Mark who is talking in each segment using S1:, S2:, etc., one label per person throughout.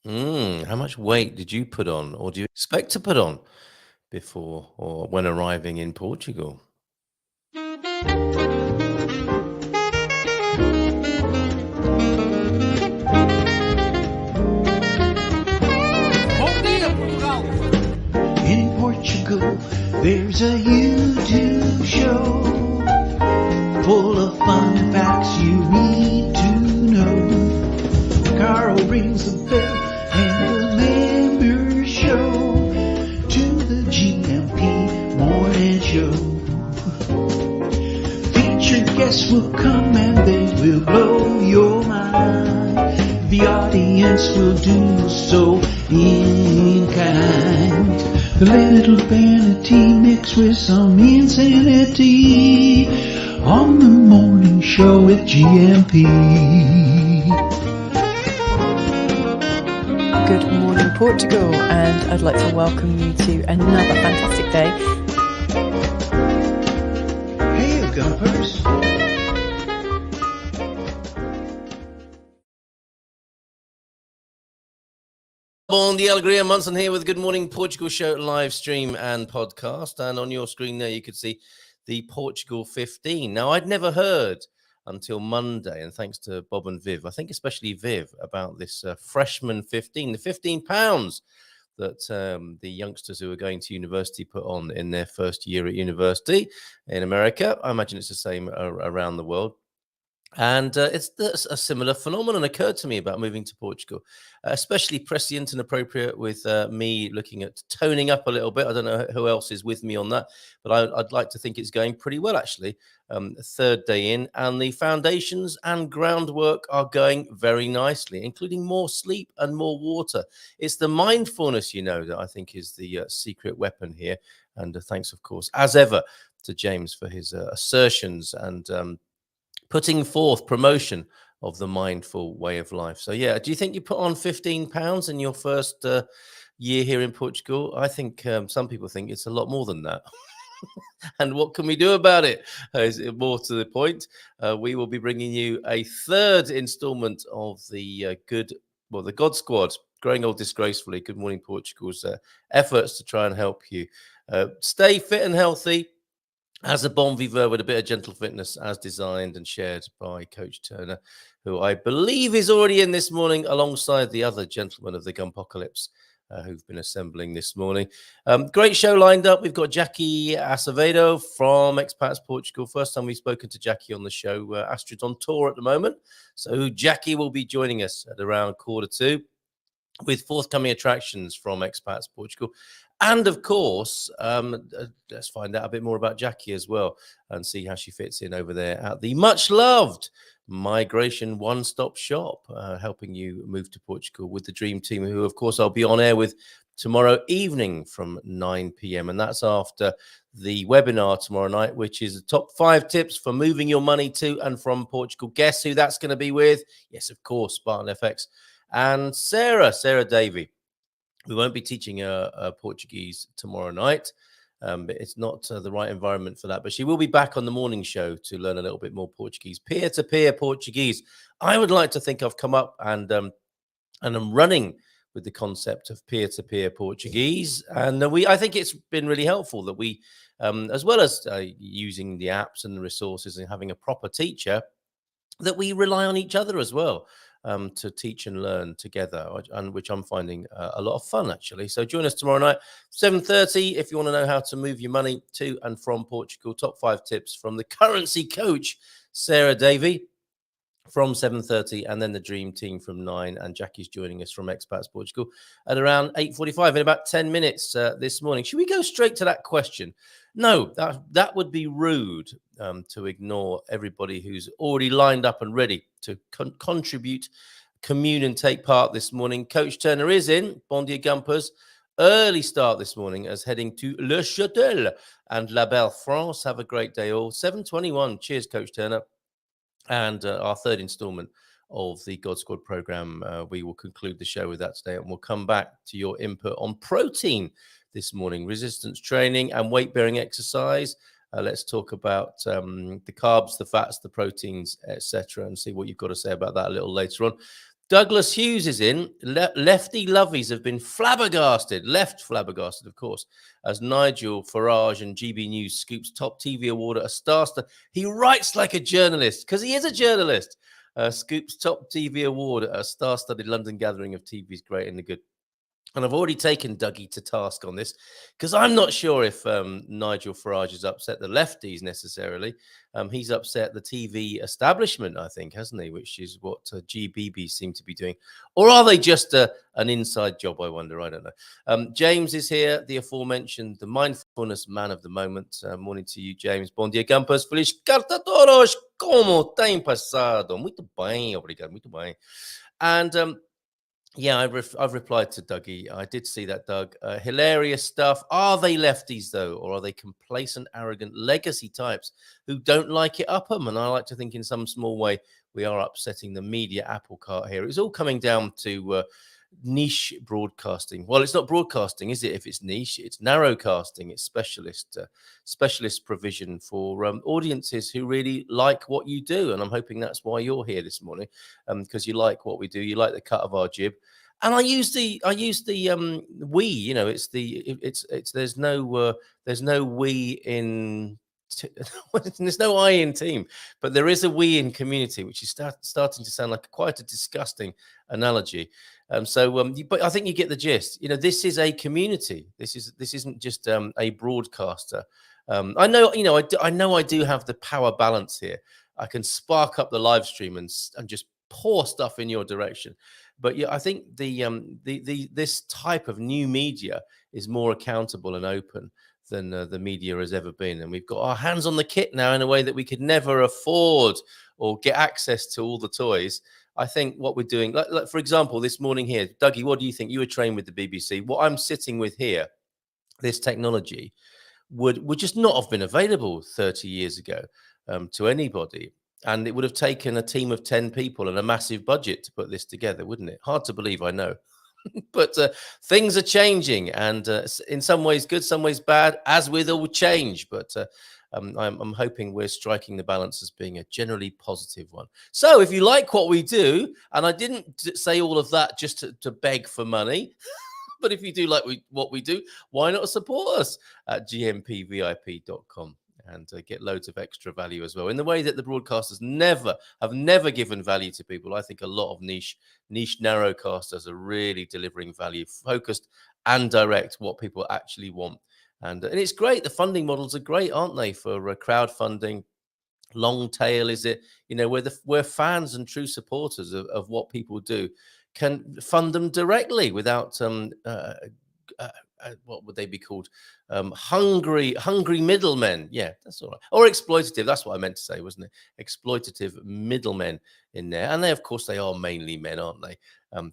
S1: How much weight did you put on, or do you expect to put on before or when arriving in Portugal?
S2: Bom dia, Portugal!
S3: In Portugal, there's a YouTube show full of fun facts you need to know. Carl rings the bell and the members show to the GMP morning show. Featured guests will come and they will blow your mind. The audience will do so in kind. The little vanity mixed with some insanity on the morning show with GMP.
S4: Good morning, Portugal, and I'd like to welcome you to another fantastic day.
S3: Hey, Gumpers.
S1: Bon dia, Alegria. Munson here with Good Morning Portugal show live stream and podcast. And on your screen there, you could see the Portugal 15. Now, I'd never heard until Monday, and thanks to Bob and Viv, I think especially Viv, about this freshman 15, the £15 that the youngsters who are going to university put on in their first year at university in America. I imagine it's the same around the world. And it's a similar phenomenon occurred to me about moving to Portugal, especially prescient and appropriate with me looking at toning up a little bit. I don't know who else is with me on that, but I'd like to think it's going pretty well, actually. Third day in, and the foundations and groundwork are going very nicely, including more sleep and more water. It's the mindfulness, that I think is the secret weapon here. And thanks, of course, as ever, to James for his assertions and putting forth promotion of the mindful way of life. So, yeah, do you think you put on £15 in your first year here in Portugal? I think some people think it's a lot more than that. And what can we do about it? Is it more to the point? We will be bringing you a third installment of the the God Squad, growing old disgracefully. Good Morning Portugal's efforts to try and help you stay fit and healthy, as a bon vivant with a bit of gentle fitness, as designed and shared by Coach Turner, who I believe is already in this morning alongside the other gentlemen of the Gumpocalypse who've been assembling this morning. Great show lined up. We've got Jacqui Acevedo from Expats Portugal. First time we've spoken to Jacqui on the show. Astrid's on tour at the moment. So Jacqui will be joining us at around 1:45 with forthcoming attractions from Expats Portugal. And of course, let's find out a bit more about Jacqui as well and see how she fits in over there at the much loved Migration One-Stop Shop, helping you move to Portugal with the Dream Team, who, of course, I'll be on air with tomorrow evening from 9 p.m. And that's after the webinar tomorrow night, which is the top 5 tips for moving your money to and from Portugal. Guess who that's going to be with? Yes, of course, Spartan FX and Sarah Davey. We won't be teaching Portuguese tomorrow night. But it's not the right environment for that. But she will be back on the morning show to learn a little bit more Portuguese, peer-to-peer Portuguese. I would like to think I've come up and I'm running with the concept of peer-to-peer Portuguese. And I think it's been really helpful that we, as well as using the apps and the resources and having a proper teacher, that we rely on each other as well. To teach and learn together, and which I'm finding a lot of fun, actually. So join us tomorrow night, 7:30, if you want to know how to move your money to and from Portugal. Top 5 tips from the currency coach, Sarah Davey, from 7:30, and then the Dream Team from 9, and Jacqui's joining us from Expats Portugal at around 8:45 in about 10 minutes this morning. Should we go straight to that question? No, that would be rude to ignore everybody who's already lined up and ready to contribute, commune, and take part this morning. Coach Turner is in. Bon dia, Gumpers. Early start this morning as heading to Le Châtel and La Belle France. Have a great day all. 7:21. Cheers, Coach Turner. And our third installment of the God Squad program, we will conclude the show with that today, and we'll come back to your input on protein this morning, resistance training and weight-bearing exercise. Let's talk about the carbs, the fats, the proteins, etc., and see what you've got to say about that a little later on. Douglas Hughes is in. Lefty lovies have been flabbergasted, left flabbergasted, of course, as Nigel Farage and GB News scoops top TV award at a star. He writes like a journalist, because he is a journalist. Scoops top TV award at a star-studded London gathering of TV's great and the good. And I've already taken Dougie to task on this, because I'm not sure if Nigel Farage has upset the lefties necessarily. He's upset the TV establishment, I think, hasn't he? Which is what GBB seem to be doing. Or are they just an inside job, I wonder? I don't know. James is here, the aforementioned, the mindfulness man of the moment. Morning to you, James. Bom dia, campus. Feliz carta todos. Como tem passado? Muito bem, obrigado, muito bem. And yeah, I've replied to Dougie. I did see that, Doug. Hilarious stuff. Are they lefties, though? Or are they complacent, arrogant legacy types who don't like it up them? And I like to think in some small way we are upsetting the media apple cart here. It's all coming down to niche broadcasting. Well, it's not broadcasting, is it? If it's niche, it's narrowcasting. It's specialist provision for audiences who really like what you do. And I'm hoping that's why you're here this morning, because you like what we do. You like the cut of our jib. And I use the we. You know, there's no we in. There's no I in team, but there is a we in community, which is starting to sound like quite a disgusting analogy. But I think you get the gist. You know, this is a community. This isn't just a broadcaster. I know, you know, I know I do have the power balance here. I can spark up the live stream and just pour stuff in your direction. But yeah, I think this type of new media is more accountable and open than the media has ever been. And we've got our hands on the kit now in a way that we could never afford or get access to all the toys. I think what we're doing, like for example, this morning here, Dougie, what do you think? You were trained with the BBC. What I'm sitting with here, this technology, would just not have been available 30 years ago to anybody. And it would have taken a team of 10 people and a massive budget to put this together, wouldn't it? Hard to believe, I know. But things are changing, and in some ways good, some ways bad, as with all change. But I'm hoping we're striking the balance as being a generally positive one. So if you like what we do, and I didn't say all of that just to beg for money, but if you do like what we do, why not support us at gmpvip.com? And get loads of extra value as well, in the way that the broadcasters have never given value to people. I think a lot of niche narrowcasters are really delivering value, focused and direct, what people actually want. And it's great. The funding models are great, aren't they, for crowdfunding? Long tail, is it? You know, where fans and true supporters of what people do can fund them directly without what would they be called? Hungry middlemen. Yeah, that's all right. Or exploitative. That's what I meant to say, wasn't it? Exploitative middlemen in there. And of course, they are mainly men, aren't they?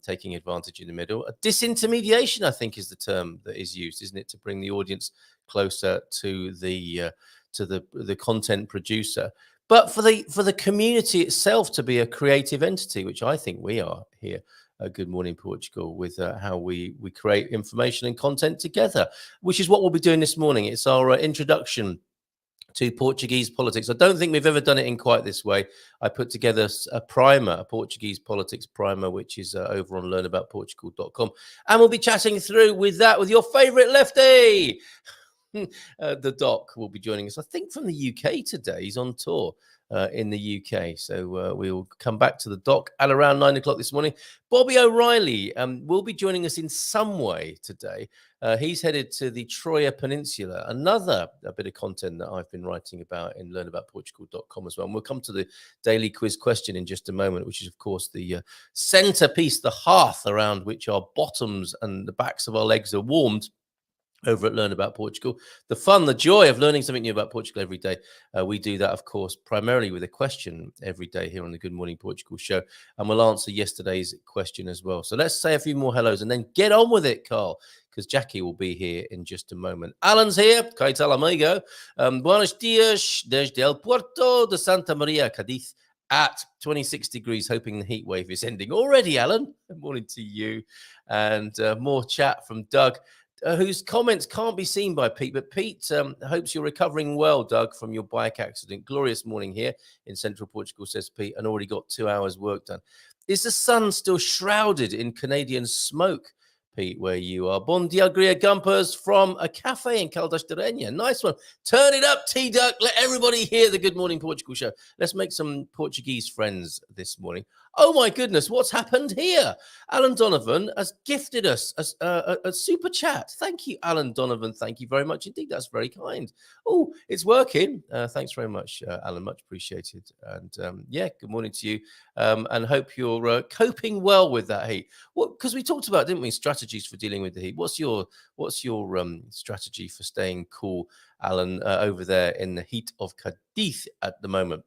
S1: Taking advantage in the middle. Disintermediation, I think, is the term that is used, isn't it? To bring the audience closer to the content producer. But for the community itself to be a creative entity, which I think we are here. Good Morning Portugal, with how we create information and content together, which is what we'll be doing this morning. It's our introduction to Portuguese politics. I don't think we've ever done it in quite this way. I put together a primer, a Portuguese politics primer, which is over on learnaboutportugal.com. And we'll be chatting through with your favorite lefty. The Doc will be joining us, I think, from the UK today. He's on tour in the UK. So we'll come back to the Doc at around 9 o'clock this morning. Bobby O'Reilly will be joining us in some way today. He's headed to the Troya Peninsula, another bit of content that I've been writing about in learnaboutportugal.com as well. And we'll come to the daily quiz question in just a moment, which is, of course, the centerpiece, the hearth around which our bottoms and the backs of our legs are warmed over at Learn About Portugal. The fun, the joy of learning something new about Portugal every day. We do that, of course, primarily with a question every day here on the Good Morning Portugal show. And we'll answer yesterday's question as well. So let's say a few more hellos and then get on with it, Carl, because Jacqui will be here in just a moment. Alan's here. Que tal, amigo? Buenos dias desde el Puerto de Santa Maria, Cadiz, at 26 degrees, hoping the heat wave is ending already, Alan. Good morning to you. And more chat from Doug. whose comments can't be seen by Pete, but Pete hopes you're recovering well, Doug, from your bike accident. Glorious morning here in central Portugal, says Pete, and already got 2 hours work done. Is the sun still shrouded in Canadian smoke, Pete, where you are? Bom dia, Gria Gumpers from a cafe in Caldas de Rainha. Nice one. Turn it up, T-Duck. Let everybody hear the Good Morning Portugal show. Let's make some Portuguese friends this morning. Oh, my goodness, what's happened here? Alan Donovan has gifted us a super chat. Thank you, Alan Donovan. Thank you very much indeed. That's very kind. Oh, it's working. Thanks very much, Alan. Much appreciated. And yeah, good morning to you. And hope you're coping well with that heat. Because we talked about, didn't we, strategies for dealing with the heat. What's your strategy for staying cool, Alan, over there in the heat of Cadiz at the moment?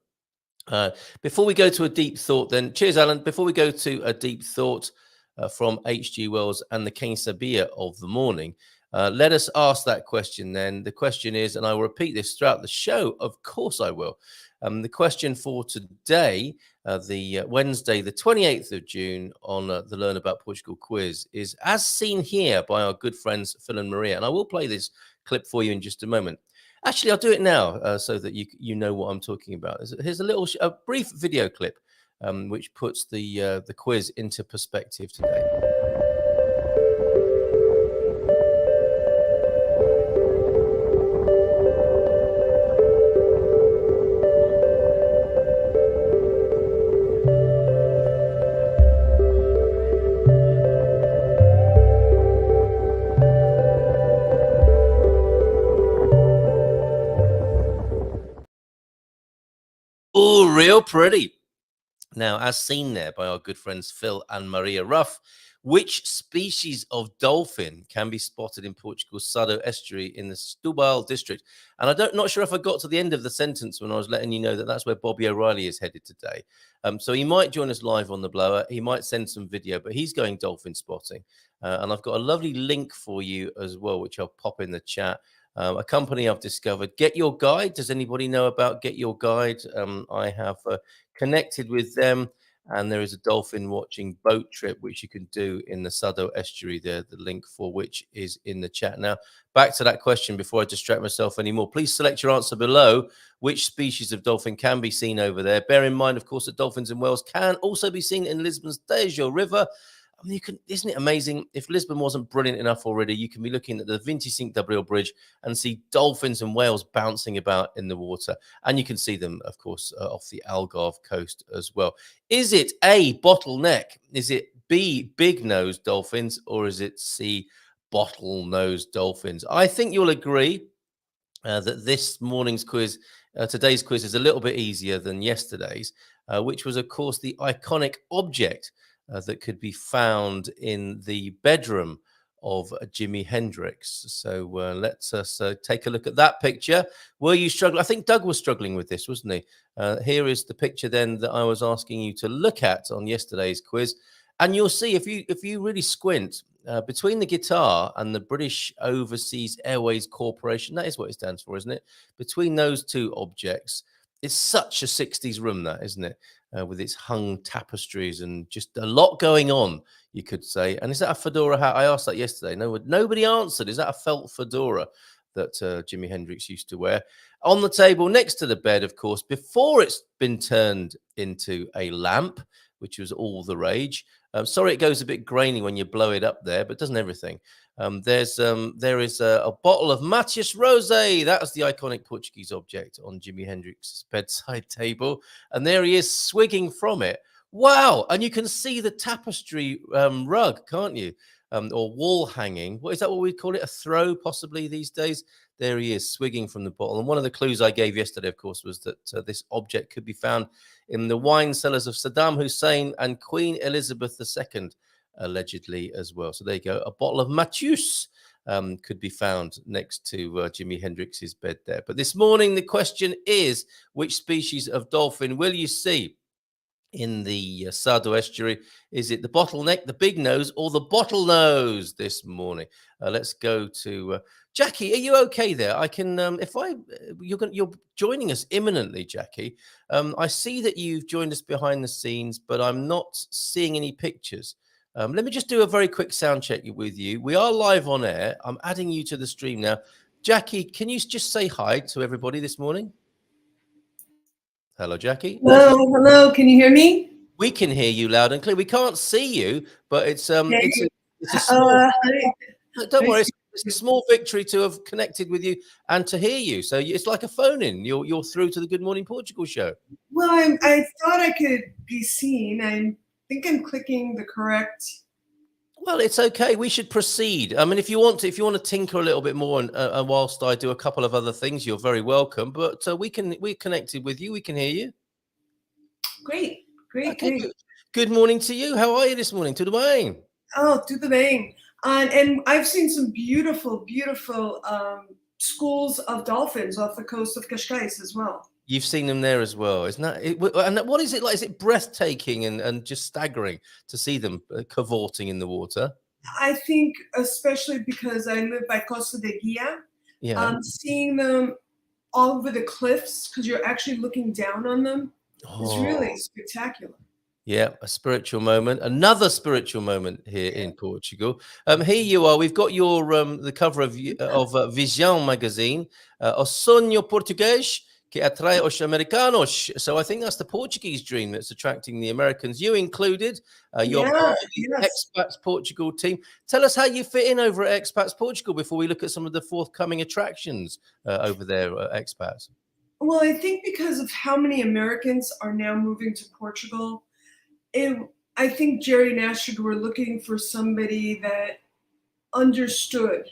S1: Before we go to a deep thought, then, cheers, Alan. Before we go to a deep thought from H.G. Wells and the Quem Sabia of the morning, let us ask that question then. The question is, and I will repeat this throughout the show, of course I will. The question for today, the Wednesday, the 28th of June, on the Learn About Portugal quiz is, as seen here by our good friends Phil and Maria. And I will play this clip for you in just a moment. Actually, I'll do it now so that you know what I'm talking about. Here's a brief video clip which puts the quiz into perspective today. Oh, real pretty. Now, as seen there by our good friends Phil and Maria Ruff, which species of dolphin can be spotted in Portugal's Sado estuary in the Setúbal district? And not sure if I got to the end of the sentence when I was letting you know that that's where Bobby O'Reilly is headed today. So he might join us live on the blower. He might send some video, but he's going dolphin spotting. And I've got a lovely link for you as well, which I'll pop in the chat. A company I've discovered, Get Your Guide. Does anybody know about Get Your Guide? I have connected with them, and there is a dolphin watching boat trip which you can do in the Sado estuary there, the link for which is in the chat. Now, back to that question before I distract myself anymore. Please select your answer below. Which species of dolphin can be seen over there? Bear in mind, of course, that dolphins in Wales can also be seen in Lisbon's Tejo River. I mean, isn't it amazing? If Lisbon wasn't brilliant enough already, you can be looking at the 25 de Abril Bridge and see dolphins and whales bouncing about in the water. And you can see them, of course, off the Algarve coast as well. Is it A, bottleneck? Is it B, big-nosed dolphins? Or is it C, bottle-nosed dolphins? I think you'll agree that this morning's quiz, today's quiz, is a little bit easier than yesterday's, which was, of course, the iconic object that could be found in the bedroom of Jimi Hendrix. So let's take a look at that picture. Were you struggling? I think Doug was struggling with this, wasn't he? Here is the picture then that I was asking you to look at on yesterday's quiz. And you'll see, if you really squint, between the guitar and the British Overseas Airways Corporation, that is what it stands for, isn't it? Between those two objects, it's such a 60s room, that, isn't it? With its hung tapestries and just a lot going on, you could say. And is that a fedora hat? I asked that yesterday. Nobody answered. Is that a felt fedora that Jimi Hendrix used to wear? On the table next to the bed, of course, before it's been turned into a lamp, which was all the rage. Sorry, it goes a bit grainy when you blow it up there, but doesn't everything. There is a bottle of Matias Rosé. That was the iconic Portuguese object on Jimi Hendrix's bedside table. And there he is swigging from it. Wow. And you can see the tapestry rug, can't you? Or wall hanging. What is that? What we call it? A throw, possibly these days. There he is swigging from the bottle. And one of the clues I gave yesterday, of course, was that this object could be found in the wine cellars of Saddam Hussein and Queen Elizabeth II, allegedly as well. So there you go. A bottle of Matius could be found next to Jimi Hendrix's bed there. But this morning, the question is, which species of dolphin will you see in the Sado estuary? Is it the bottleneck, the big nose, or the bottlenose this morning? Let's go to Jacqui. Are you okay there? I can, you're joining us imminently, Jacqui. I see that you've joined us behind the scenes, but I'm not seeing any pictures. Let me just do a very quick sound check with you. We are live on air. I'm adding you to the stream now. Jacqui, can you just say hi to everybody this morning? Hello, Jacqui.
S5: Hello. Can you hear me?
S1: We can hear you loud and clear. We can't see you, but it's a
S5: Uh,
S1: don't worry. It's a small victory to have connected with you and to hear you. So it's like a phone in. You're through to the Good Morning Portugal show.
S5: well, I thought I could be seen. I think I'm clicking the correct.
S1: Well, it's okay. We should proceed. I mean, if you want to tinker a little bit more, and whilst I do a couple of other things, you're very welcome. But we're connected with you. We can hear you.
S5: Great.
S1: Okay, good morning to you. How are you this morning? Tudo bem?
S5: Oh, tudo bem. And I've seen some beautiful schools of dolphins off the coast of Cascais as well.
S1: You've seen them there as well, isn't that? And what is it like? Is it breathtaking and just staggering to see them cavorting in the water?
S5: I think, especially because I live by Costa de Guia, seeing them all over the cliffs because you're actually looking down on them is really spectacular.
S1: Yeah, a spiritual moment. Another spiritual moment here in Portugal. Here you are. We've got your the cover of Visão magazine, O Sonho Português que atrai os americanos. So I think that's the Portuguese dream that's attracting the Americans. You included. You're part of the Expats Portugal team. Tell us how you fit in over at Expats Portugal before we look at some of the forthcoming attractions over there at Expats.
S5: Well, I think because of how many Americans are now moving to Portugal, I think Jerry and Astrid were looking for somebody that understood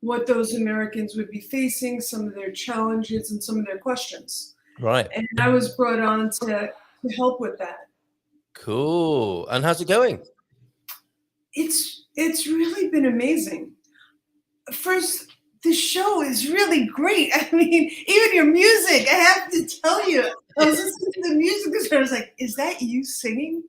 S5: what those Americans would be facing, some of their challenges and some of their questions.
S1: Right.
S5: And I was brought on to help with that.
S1: Cool. And how's it going?
S5: It's really been amazing. First, the show is really great. I mean, even your music, I have to tell you, I was listening to the music and I was like, is that you singing?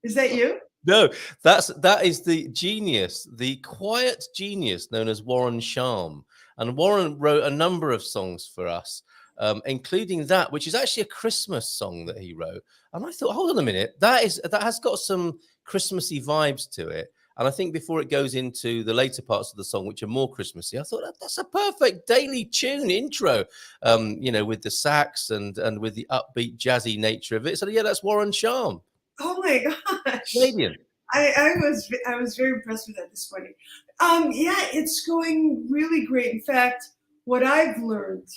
S5: Is that you?
S1: No, that is the genius, the quiet genius known as Warren Sharm. And Warren wrote a number of songs for us, including that, which is actually a Christmas song that he wrote. And I thought, hold on a minute, that has got some Christmassy vibes to it. And I think before it goes into the later parts of the song, which are more Christmassy, I thought that's a perfect daily tune intro, with the sax and with the upbeat jazzy nature of it. So yeah, that's Warren Sharm.
S5: Oh my gosh.
S1: Canadian.
S5: I was very impressed with that this morning. Yeah, it's going really great. In fact, what I've learned,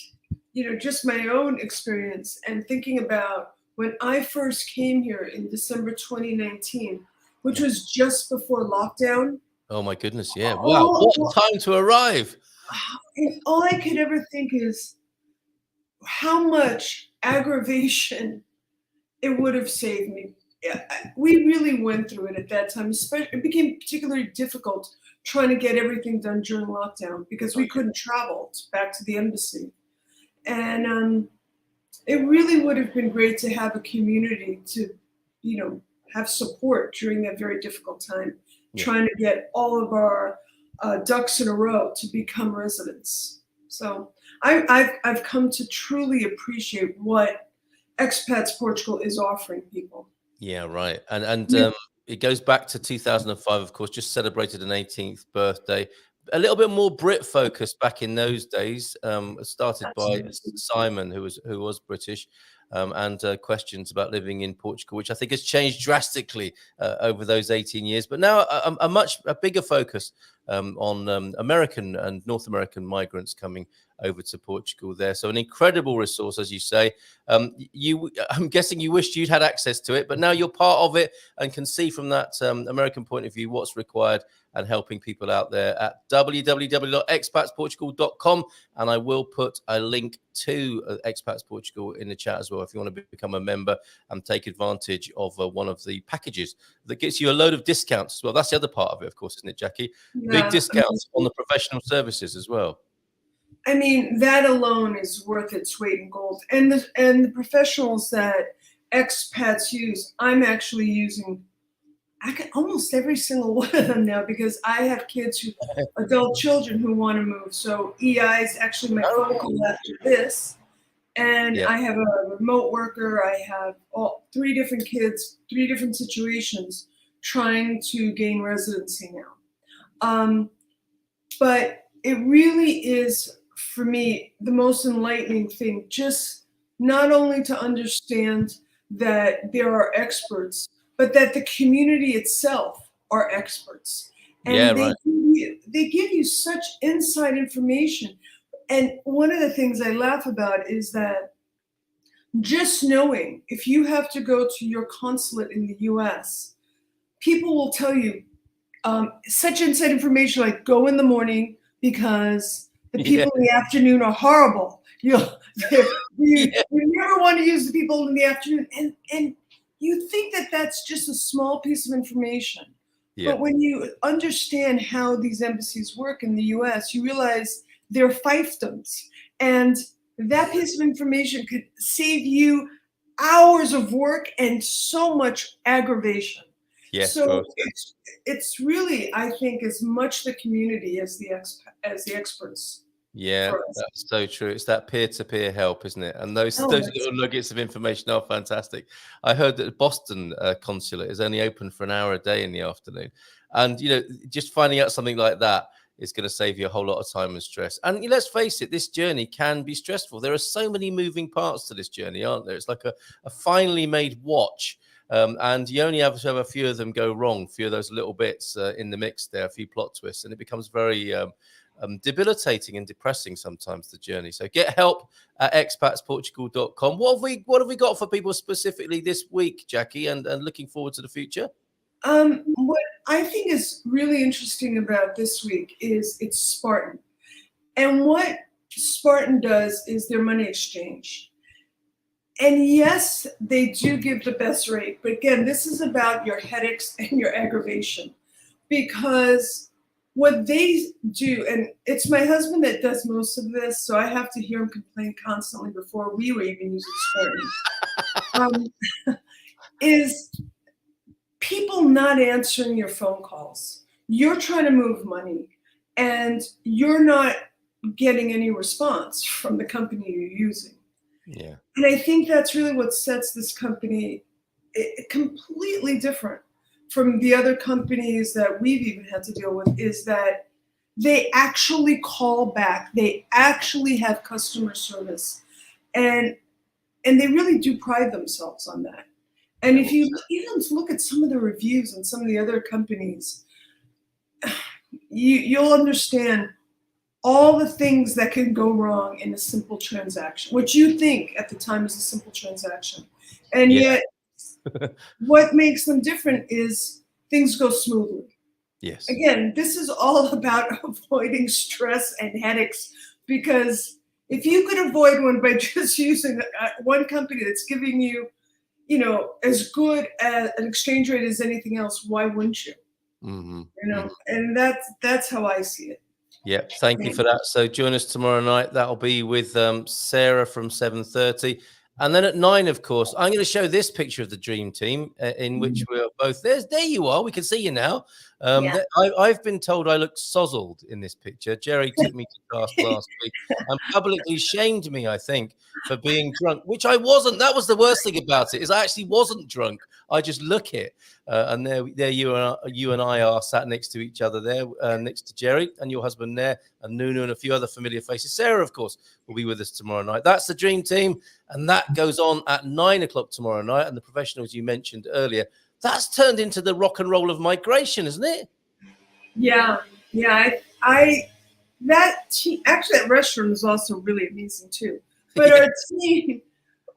S5: just my own experience and thinking about when I first came here in December 2019, which was just before lockdown.
S1: Oh my goodness, yeah. Wow, what a time to arrive.
S5: And all I could ever think is how much aggravation it would have saved me. We really went through it at that time. It became particularly difficult trying to get everything done during lockdown because we couldn't travel back to the embassy. And it really would have been great to have a community to, have support during that very difficult time, trying to get all of our ducks in a row to become residents. So I've come to truly appreciate what Expats Portugal is offering people.
S1: Yeah, right. And it goes back to 2005, of course, just celebrated an 18th birthday. A little bit more Brit focused back in those days. Started by Simon, who was British, and questions about living in Portugal, which I think has changed drastically over those 18 years. But now a much bigger focus on American and North American migrants coming over to Portugal there. So an incredible resource, as you say. I'm guessing you wished you'd had access to it, but now you're part of it and can see from that American point of view what's required and helping people out there at www.expatsportugal.com. And I will put a link to Expats Portugal in the chat as well if you want to become a member and take advantage of one of the packages that gets you a load of discounts as well. That's the other part of it, of course, isn't it, Jacqui?
S5: Yeah.
S1: Big discounts on the professional services as well.
S5: I mean, that alone is worth its weight in gold. And the professionals that expats use, I'm actually using almost every single one of them now because I have kids, adult children who want to move. So EI is actually my phone call after this. And I have a remote worker. I have 3 different kids, 3 different situations. trying to gain residency now. But it really is, for me, the most enlightening thing, just not only to understand that there are experts, but that the community itself are experts.
S1: Yeah,
S5: And
S1: right.
S5: they give you such inside information. And one of the things I laugh about is that just knowing if you have to go to your consulate in the US, people will tell you such inside information like go in the morning because the people in the afternoon are horrible. You never want to use the people in the afternoon. And you think that that's just a small piece of information.
S1: Yeah.
S5: But when you understand how these embassies work in the US, you realize they're fiefdoms. And that piece of information could save you hours of work and so much aggravation.
S1: Yes,
S5: So it's really, I think, as much the community as the experts.
S1: Yeah, that's so true. It's that peer-to-peer help, isn't it? And those little nuggets of information are fantastic. I heard that the Boston consulate is only open for an hour a day in the afternoon. And, you know, just finding out something like that is going to save you a whole lot of time and stress. And let's face it, this journey can be stressful. There are so many moving parts to this journey, aren't there? It's like a finely made watch. And you only have to have a few of them go wrong, a few of those little bits in the mix there, a few plot twists, and it becomes very debilitating and depressing sometimes, the journey. So get help at expatsportugal.com. What have we got for people specifically this week, Jacqui, and looking forward to the future?
S5: What I think is really interesting about this week is it's Spartan. And what Spartan does is their money exchange. And yes, they do give the best rate. But again, this is about your headaches and your aggravation. Because what they do, and it's my husband that does most of this, so I have to hear him complain constantly before we were even using Spartan, is people not answering your phone calls. You're trying to move money, and you're not getting any response from the company you're using.
S1: Yeah.
S5: And I think that's really what sets this company completely different from the other companies that we've even had to deal with, is that they actually call back. They actually have customer service. And they really do pride themselves on that. And if you even look at some of the reviews on some of the other companies, you'll understand all the things that can go wrong in a simple transaction, which you think at the time is a simple transaction. And yet what makes them different is things go smoothly.
S1: Yes.
S5: Again, this is all about avoiding stress and headaches, because if you could avoid one by just using one company that's giving you, you know, as good an exchange rate as anything else, why wouldn't you?
S1: Mm-hmm.
S5: You know, and that's how I see it.
S1: Yeah, thank you for that. So join us tomorrow night. That'll be with Sarah from 7:30. And then at 9, of course, I'm going to show this picture of the dream team in which we're both there. There you are. We can see you now. I've been told I look sozzled in this picture. Jerry took me to task last week and publicly shamed me, I think, for being drunk, which I wasn't. That was the worst thing about it, is I actually wasn't drunk. I just look it. And there you and I are sat next to each other there, next to Jerry and your husband there, and Nunu and a few other familiar faces. Sarah, of course, will be with us tomorrow night. That's the dream team. And that goes on at 9 o'clock tomorrow night. And the professionals you mentioned earlier, that's turned into the rock and roll of migration, isn't it?
S5: Yeah. Actually, that restaurant is also really amazing too. But our team,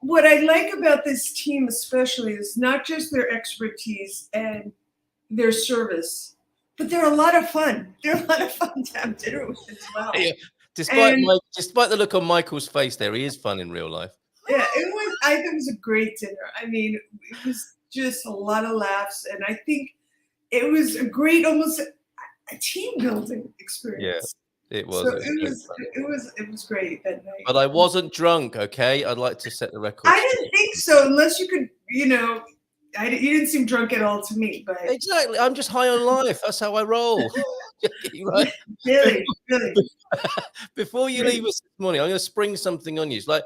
S5: what I like about this team especially is not just their expertise and their service, but they're a lot of fun. They're a lot of fun to have dinner with as well.
S1: Yeah. Despite the look on Michael's face there, he is fun in real life.
S5: Yeah, I think it was a great dinner. I mean, it was just a lot of laughs, and I think it was a great, almost a team building experience.
S1: Yeah, it was.
S5: So it was great that night.
S1: But I wasn't drunk. Okay, I'd like to set the record.
S5: I didn't think so, unless you could, you know. You didn't seem drunk at all to me, but
S1: exactly, I'm just high on life. That's how I roll. Right?
S5: Really.
S1: Before you leave us this morning, I'm going to spring something on you. It's like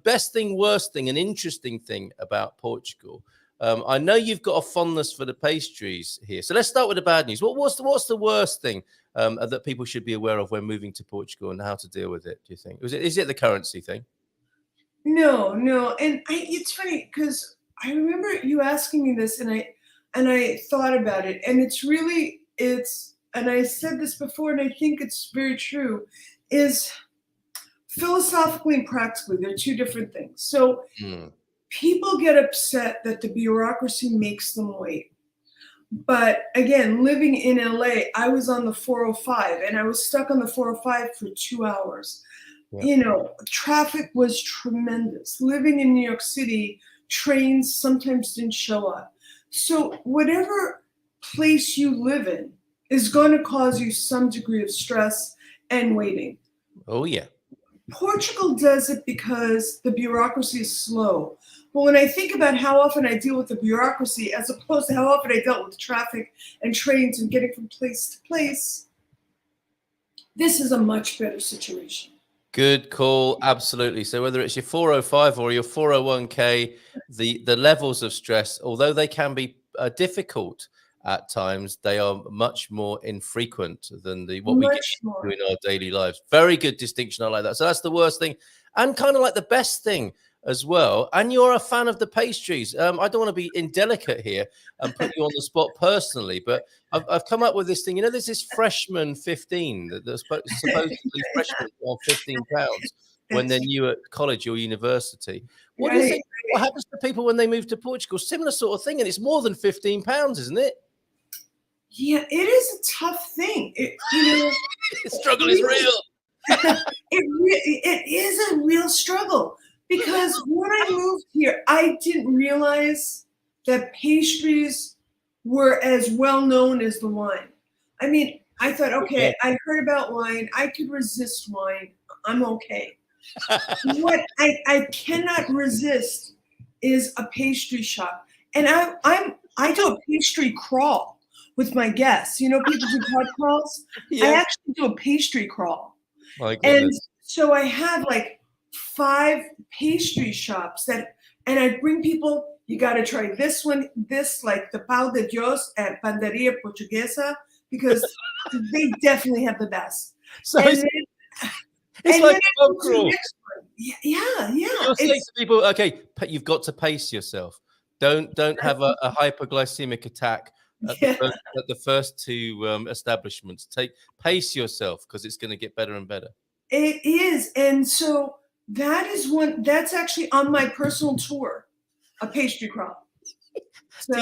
S1: best thing, worst thing, and interesting thing about Portugal. I know you've got a fondness for the pastries here. So let's start with the bad news. What's the worst thing that people should be aware of when moving to Portugal and how to deal with it, do you think? Is it the currency thing?
S5: No. And it's funny because I remember you asking me this, and I thought about it, and and I said this before, and I think it's very true, is philosophically and practically, they're two different things. So people get upset that the bureaucracy makes them wait. But again, living in LA, I was on the 405 and I was stuck on the 405 for 2 hours. Yeah. Traffic was tremendous. Living in New York City, trains sometimes didn't show up. So whatever place you live in is going to cause you some degree of stress and waiting.
S1: Oh, yeah.
S5: Portugal does it because the bureaucracy is slow. But when I think about how often I deal with the bureaucracy as opposed to how often I dealt with traffic and trains and getting from place to place, this is a much better situation.
S1: Good call. Absolutely. So whether it's your 405 or your 401k, the levels of stress, although they can be difficult at times, they are much more infrequent than what we get to in our daily lives. Very good distinction. I like that. So that's the worst thing, and kind of like the best thing as well. And you're a fan of the pastries. I don't want to be indelicate here and put you on the spot personally, but I've come up with this thing. There's this freshman 15 that's supposedly freshmen on £15 when they're new at college or university. What do you think? What happens to people when they move to Portugal? Similar sort of thing, and it's more than £15, isn't it?
S5: Yeah, it is a tough thing.
S1: The struggle is real.
S5: It is a real struggle, because when I moved here, I didn't realize that pastries were as well known as the wine. I mean, I thought, okay, I heard about wine. I could resist wine. I'm okay. What I cannot resist is a pastry shop, and I do a pastry crawl with my guests. People do pod crawls. Yeah. I actually do a pastry crawl. And so I have like 5 pastry shops and I bring people, you got to try this one, like the Pão de Dios at Padaria Portuguesa, because they definitely have the best.
S1: So it's like a pub crawl.
S5: Yeah.
S1: You're saying to people, okay, you've got to pace yourself. Don't have a hypoglycemic attack at the first 2 establishments. Pace yourself, because it's going to get better and better.
S5: It is. And so that's actually on my personal tour, a pastry crawl. So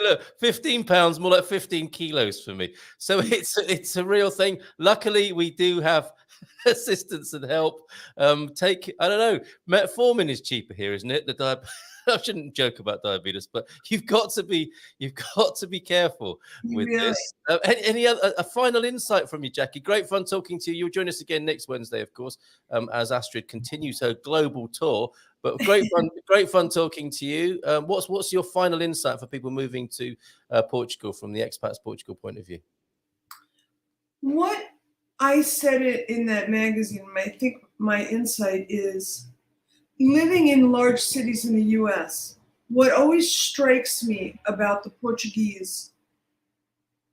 S1: look, £15, more like 15 kilos for me. So it's a real thing. Luckily, we do have assistance and help. I don't know, metformin is cheaper here, isn't it? I shouldn't joke about diabetes, but you've got to be careful with this. Any other a final insight from you, Jacqui? Great fun talking to you. You'll join us again next Wednesday, of course, as Astrid continues her global tour. But great fun talking to you. What's your final insight for people moving to Portugal from the Expats Portugal point of view?
S5: What I said it in that magazine. I think my insight is, living in large cities in the U.S., what always strikes me about the Portuguese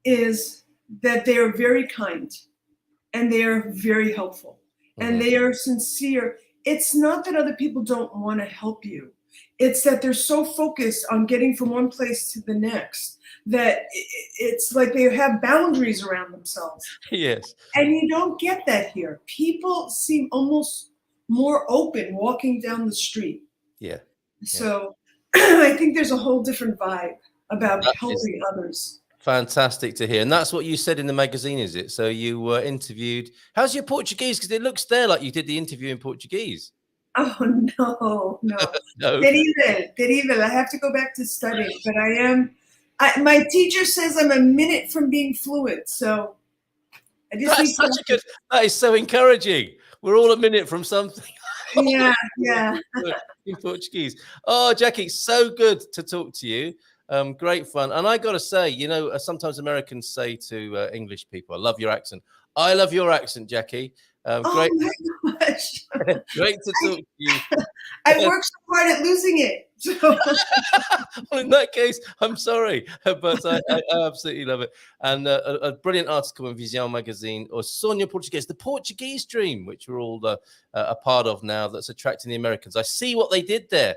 S5: is that they are very kind and they are very helpful and they are sincere. It's not that other people don't want to help you. It's that they're so focused on getting from one place to the next that it's like they have boundaries around themselves.
S1: Yes.
S5: And you don't get that here. People seem almost more open walking down the street.
S1: Yeah.
S5: So I think there's a whole different vibe about helping others.
S1: Fantastic to hear. And that's what you said in the magazine, is it? So you were interviewed. How's your Portuguese? Because it looks there like you did the interview in Portuguese.
S5: Oh, no.
S1: No.
S5: Terrible. I have to go back to studying. But my teacher says I'm a minute from being fluent. So I just
S1: that is so encouraging. We're all a minute from something.
S5: Yeah.
S1: In Portuguese. Oh, Jacqui, so good to talk to you. Great fun. And I got to say, sometimes Americans say to English people, I love your accent. I love your accent, Jacqui.
S5: Great. Oh my gosh.
S1: Great to talk to you.
S5: I worked so hard at losing it. So
S1: Well, in that case, I'm sorry, but I absolutely love it. And a brilliant article in Visão magazine, or Sonho Português, the Portuguese dream, which we're all a part of now, that's attracting the Americans. I see what they did there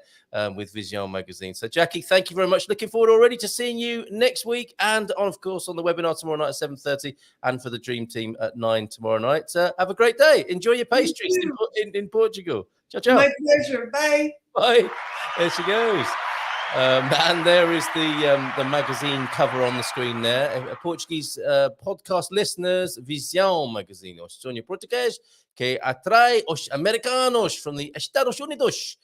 S1: with Visão magazine. So, Jacqui, thank you very much. Looking forward already to seeing you next week, and of course on the webinar tomorrow night at 7:30, and for the Dream Team at 9 tomorrow night. Have a great day. Enjoy your pastries in Portugal. Ciao, ciao.
S5: my pleasure. Bye.
S1: Bye. There she goes. And there is the magazine cover on the screen there. Portuguese podcast listeners, Visão magazine, o sonho português que atrai os americanos from the Estados Unidos.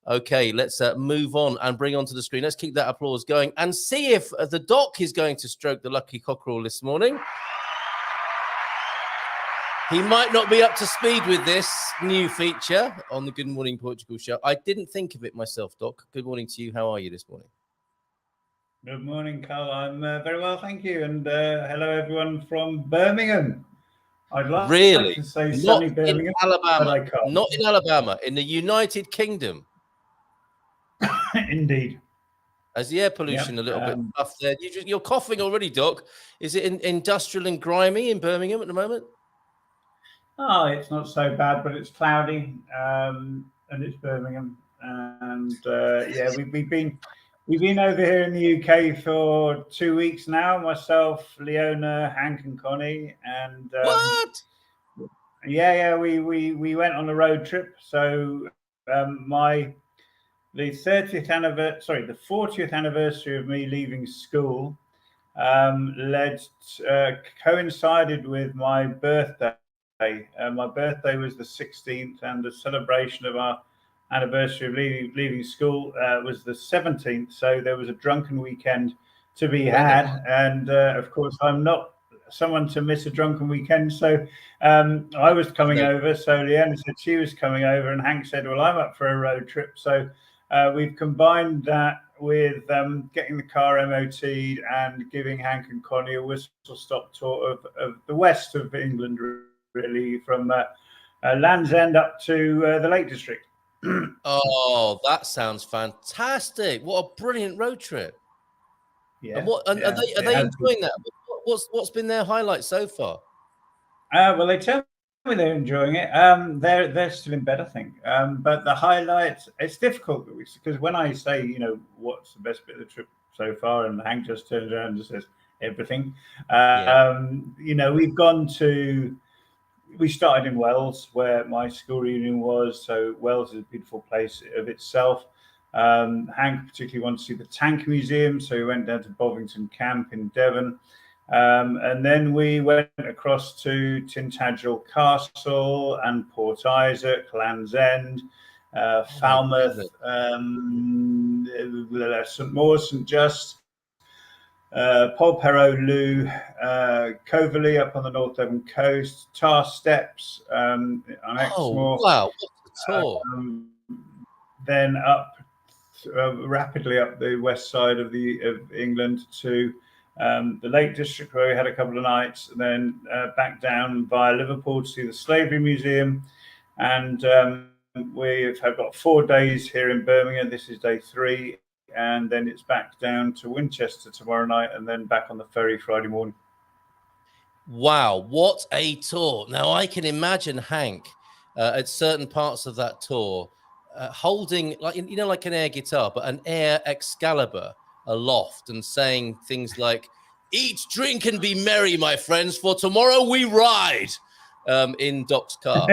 S1: Okay, let's move on and bring onto the screen. Let's keep that applause going and see if the doc is going to stroke the lucky cockerel this morning. He might not be up to speed with this new feature on the Good Morning Portugal show. I didn't think of it myself, Doc. Good morning to you. How are you this morning?
S6: Good morning, Carl. I'm very well, thank you. And hello, everyone from Birmingham. I'd like to say sunny Birmingham,
S1: in Alabama,
S6: but I can't.
S1: Not in Alabama, in the United Kingdom.
S6: Indeed.
S1: As the air pollution a little bit tough there. You're coughing already, Doc. Is it industrial and grimy in Birmingham at the moment?
S6: Oh, it's not so bad, but it's cloudy, and it's Birmingham. And yeah, we've been over here in the UK for 2 weeks now. Myself, Leona, Hank, and Connie. And
S1: what?
S6: Yeah, we went on a road trip. So the 40th anniversary of me leaving school coincided with my birthday. My birthday was the 16th, and the celebration of our anniversary of leaving school was the 17th. So there was a drunken weekend to be had, and of course I'm not someone to miss a drunken weekend. So I was coming over. So Leanne said she was coming over, and Hank said, "Well, I'm up for a road trip." So we've combined that with getting the car MOT'd and giving Hank and Connie a whistle-stop tour of the west of England, really, from Land's End up to the Lake District.
S1: Oh, that sounds fantastic! What a brilliant road trip!
S6: Yeah,
S1: and are they enjoying that? What's been their highlight so far?
S6: Well, they tell me they're enjoying it. They're still in bed, I think. But the highlights, it's difficult because when I say, what's the best bit of the trip so far, and Hank just turns around and says everything. We started in Wales, where my school reunion was. So Wales is a beautiful place of itself. Hank particularly wanted to see the Tank Museum, so we went down to Bovington Camp in Devon. And then we went across to Tintagel Castle and Port Isaac, Land's End, Falmouth, St Maurs, St Just, Polperro Loo, Coverley up on the North Devon coast, Tar Steps on Exmoor.
S1: Oh, wow, what a tour.
S6: Then up rapidly up the west side of England to the Lake District, where we had a couple of nights, and then back down via Liverpool to see the Slavery Museum. And we've got 4 days here in Birmingham. This is day 3. And then it's back down to Winchester tomorrow night, and then back on the ferry Friday morning.
S1: Wow, what a tour. Now, I can imagine Hank at certain parts of that tour holding, like an air guitar, but an air Excalibur aloft and saying things like, "Eat, drink, and be merry, my friends, for tomorrow we ride," in Doc's car.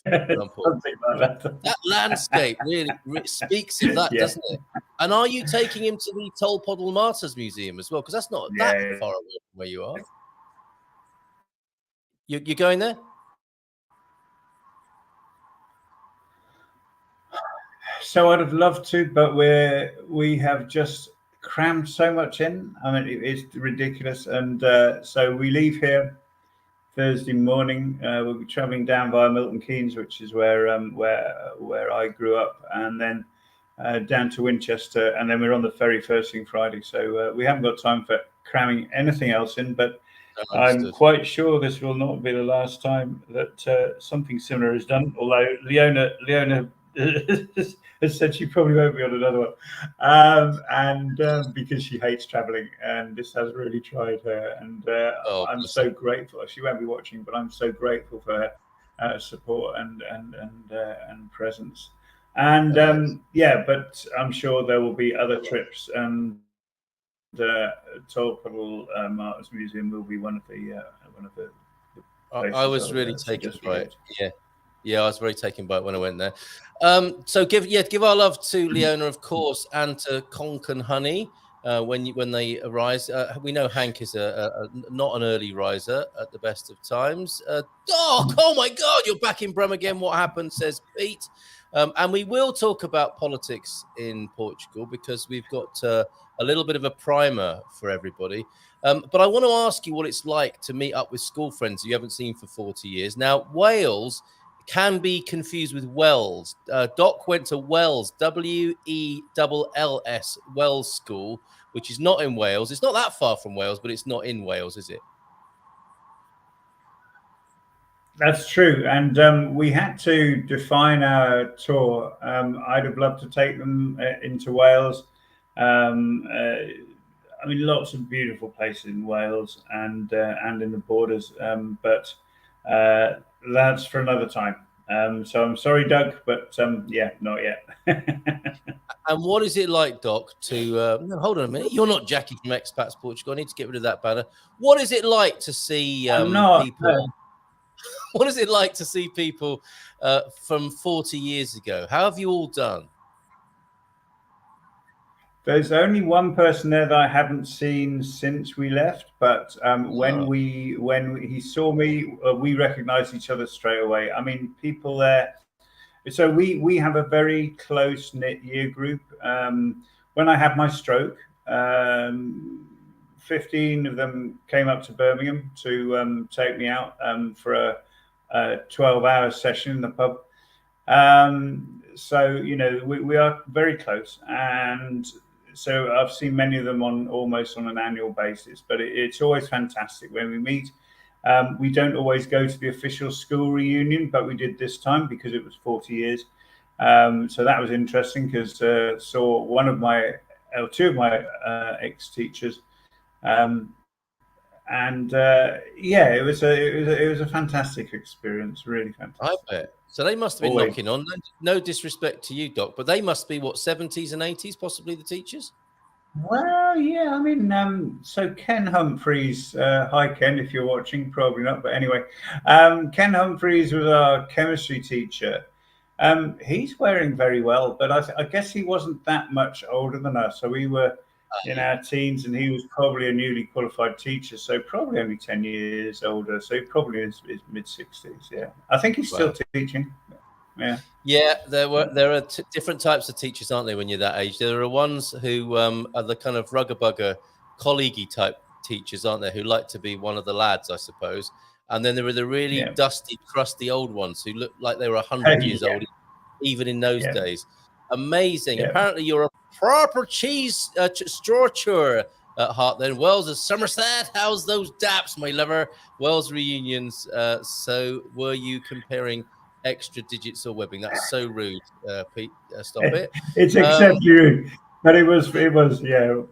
S6: Something like that.
S1: That landscape really speaks of that, doesn't it? And are you taking him to the Tolpodal Martyrs Museum as well? Because that's not that far away from where you are. You're going there?
S6: So I'd have loved to, but we have just crammed so much in. I mean, it's ridiculous. And so we leave here Thursday morning. We'll be traveling down via Milton Keynes, which is where I grew up, and then down to Winchester, and then we're on the ferry first thing Friday. So we haven't got time for cramming anything else in, but I'm quite sure this will not be the last time that something similar is done. Although Leona has said she probably won't be on another one, and because she hates traveling, and this has really tried her. And
S1: Oh,
S6: I'm so grateful. She won't be watching, but I'm so grateful for her support and presence. And yeah, but I'm sure there will be other trips, and Tolpal Martyrs Museum will be one of the places
S1: I was
S6: I'll,
S1: really taken
S6: suggest we
S1: by
S6: go
S1: it.
S6: to.
S1: Yeah, I was very taken by it when I went there. So give our love to Leona, of course, and to Conk and Honey when they arise. We know Hank is not an early riser at the best of times. Oh my God, you're back in Brum again. What happened? Says Pete. And we will talk about politics in Portugal because we've got a little bit of a primer for everybody. But I want to ask you what it's like to meet up with school friends you haven't seen for 40 years. Now, Wales can be confused with Wells. Doc went to Wells, Wells, Wells School, which is not in Wales. It's not that far from Wales, but it's not in Wales, is it?
S6: That's true, and we had to define our tour. I'd have loved to take them into Wales. I mean, lots of beautiful places in Wales and in the borders, but that's for another time. So I'm sorry, Doug, but yeah, not yet.
S1: And what is it like, Doc, to no, hold on a minute? You're not Jacqui from Expats Portugal. I need to get rid of that banner. What is it like to see
S6: I'm not,
S1: people?
S6: no.
S1: What is it like to see people from 40 years ago? How have you all done?
S6: There's only one person there that I haven't seen since we left, but when he saw me, we recognized each other straight away. I mean, people there. So we have a very close knit year group. When I had my stroke, 15 of them came up to Birmingham to take me out for a 12-hour session in the pub. So we are very close, and so I've seen many of them almost on an annual basis. But it's always fantastic when we meet. We don't always go to the official school reunion, but we did this time because it was 40 years. So that was interesting because saw two of my ex-teachers, and yeah, it was a fantastic experience, really fantastic.
S1: I bet. So they must have been knocking on. No disrespect to you, Doc, but they must be what, 70s and 80s, possibly, the teachers?
S6: Well, yeah, I mean, so Ken Humphreys, hi Ken, if you're watching, probably not, but anyway, Ken Humphreys was our chemistry teacher. He's wearing very well, but I guess he wasn't that much older than us. So we were in our teens, and he was probably a newly qualified teacher, so probably only 10 years older. So he probably is mid-60s. Yeah, I think he's still teaching. Yeah,
S1: there are different types of teachers, aren't there, when you're that age? There are ones who are the kind of rugger bugger, colleague-y type teachers, aren't there, who like to be one of the lads, I suppose. And then there are the really dusty, crusty old ones who look like they were 100 years old, even in those days. Amazing. Apparently, you're a proper cheese structure at heart. Then Wells is Somerset. How's those daps, my lover? Wells reunions. So were you comparing extra digits or webbing? That's so rude, Pete. Stop it.
S6: It's exceptionally rude, but it was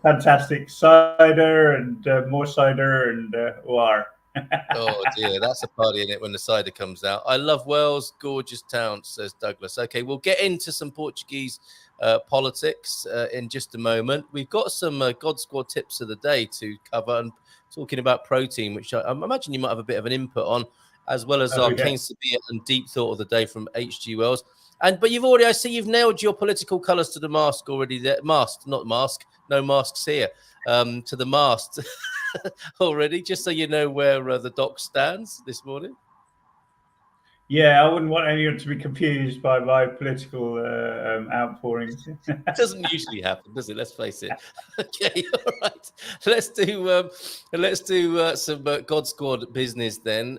S6: fantastic. Cider and more cider and war.
S1: Oh dear, that's a party in it when the cider comes out. I love Wales, gorgeous town, says Douglas. Okay, we'll get into some Portuguese politics in just a moment. We've got some God Squad tips of the day to cover, and talking about protein, which I imagine you might have a bit of an input on, as well as our Quesadilla and deep thought of the day from H.G. Wells. But I see you've nailed your political colours to the mask already. There, not mask, no masks here. To the mast already, just so you know where the doc stands this morning.
S6: Yeah, I wouldn't want anyone to be confused by my political outpourings.
S1: It doesn't usually happen, does it? Let's face it. Okay, all right. Let's do some God Squad business then.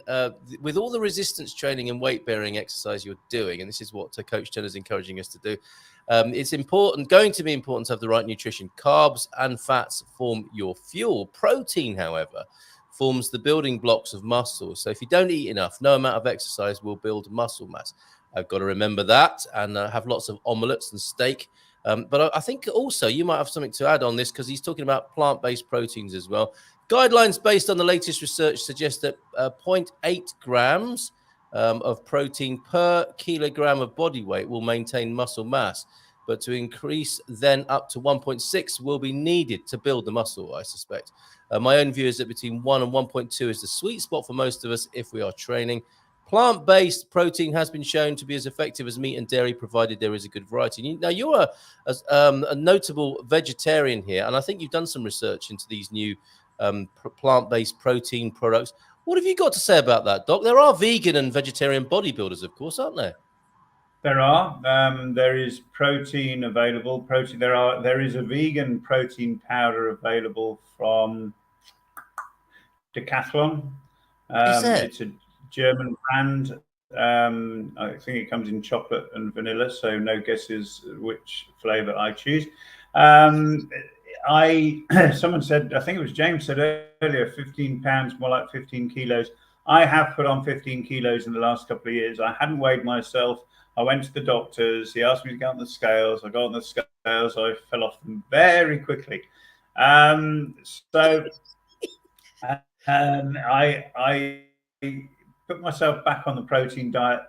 S1: With all the resistance training and weight bearing exercise you're doing, and this is what Coach Chen is encouraging us to do. It's going to be important to have the right nutrition. Carbs and fats form your fuel. Protein, however, forms the building blocks of muscle. So if you don't eat enough, no amount of exercise will build muscle mass. I've got to remember that, and have lots of omelettes and steak. But I think also you might have something to add on this, because he's talking about plant-based proteins as well. Guidelines based on the latest research suggest that 0.8 grams of protein per kilogram of body weight will maintain muscle mass, but to increase then up to 1.6 will be needed to build the muscle, I suspect. My own view is that between 1 and 1.2 is the sweet spot for most of us if we are training. Plant-based protein has been shown to be as effective as meat and dairy, provided there is a good variety. Now, you're a notable vegetarian here, and I think you've done some research into these new plant-based protein products. What have you got to say about that, Doc? There are vegan and vegetarian bodybuilders, of course, aren't there?
S6: There are. There is protein available. There is a vegan protein powder available from Decathlon. It's a German brand. I think it comes in chocolate and vanilla, so no guesses which flavor I choose. Someone said, I think it was James said earlier, 15 pounds, more like 15 kilos. I have put on 15 kilos in the last couple of years. I hadn't weighed myself. I went to the doctors. He asked me to go on the scales. I got on the scales. I fell off them very quickly. So I put myself back on the protein diet.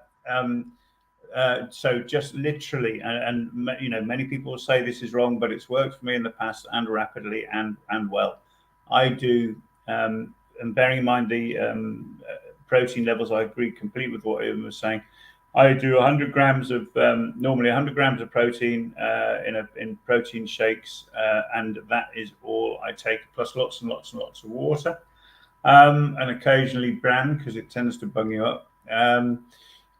S6: So just literally, and you know, many people say this is wrong, but it's worked for me in the past, and rapidly and well. I do, and bearing in mind the protein levels, I agree completely with what Ian was saying. I do 100 grams of normally 100 grams of protein in protein shakes, and that is all I take, plus lots and lots and lots of water, and occasionally bran, because it tends to bung you up.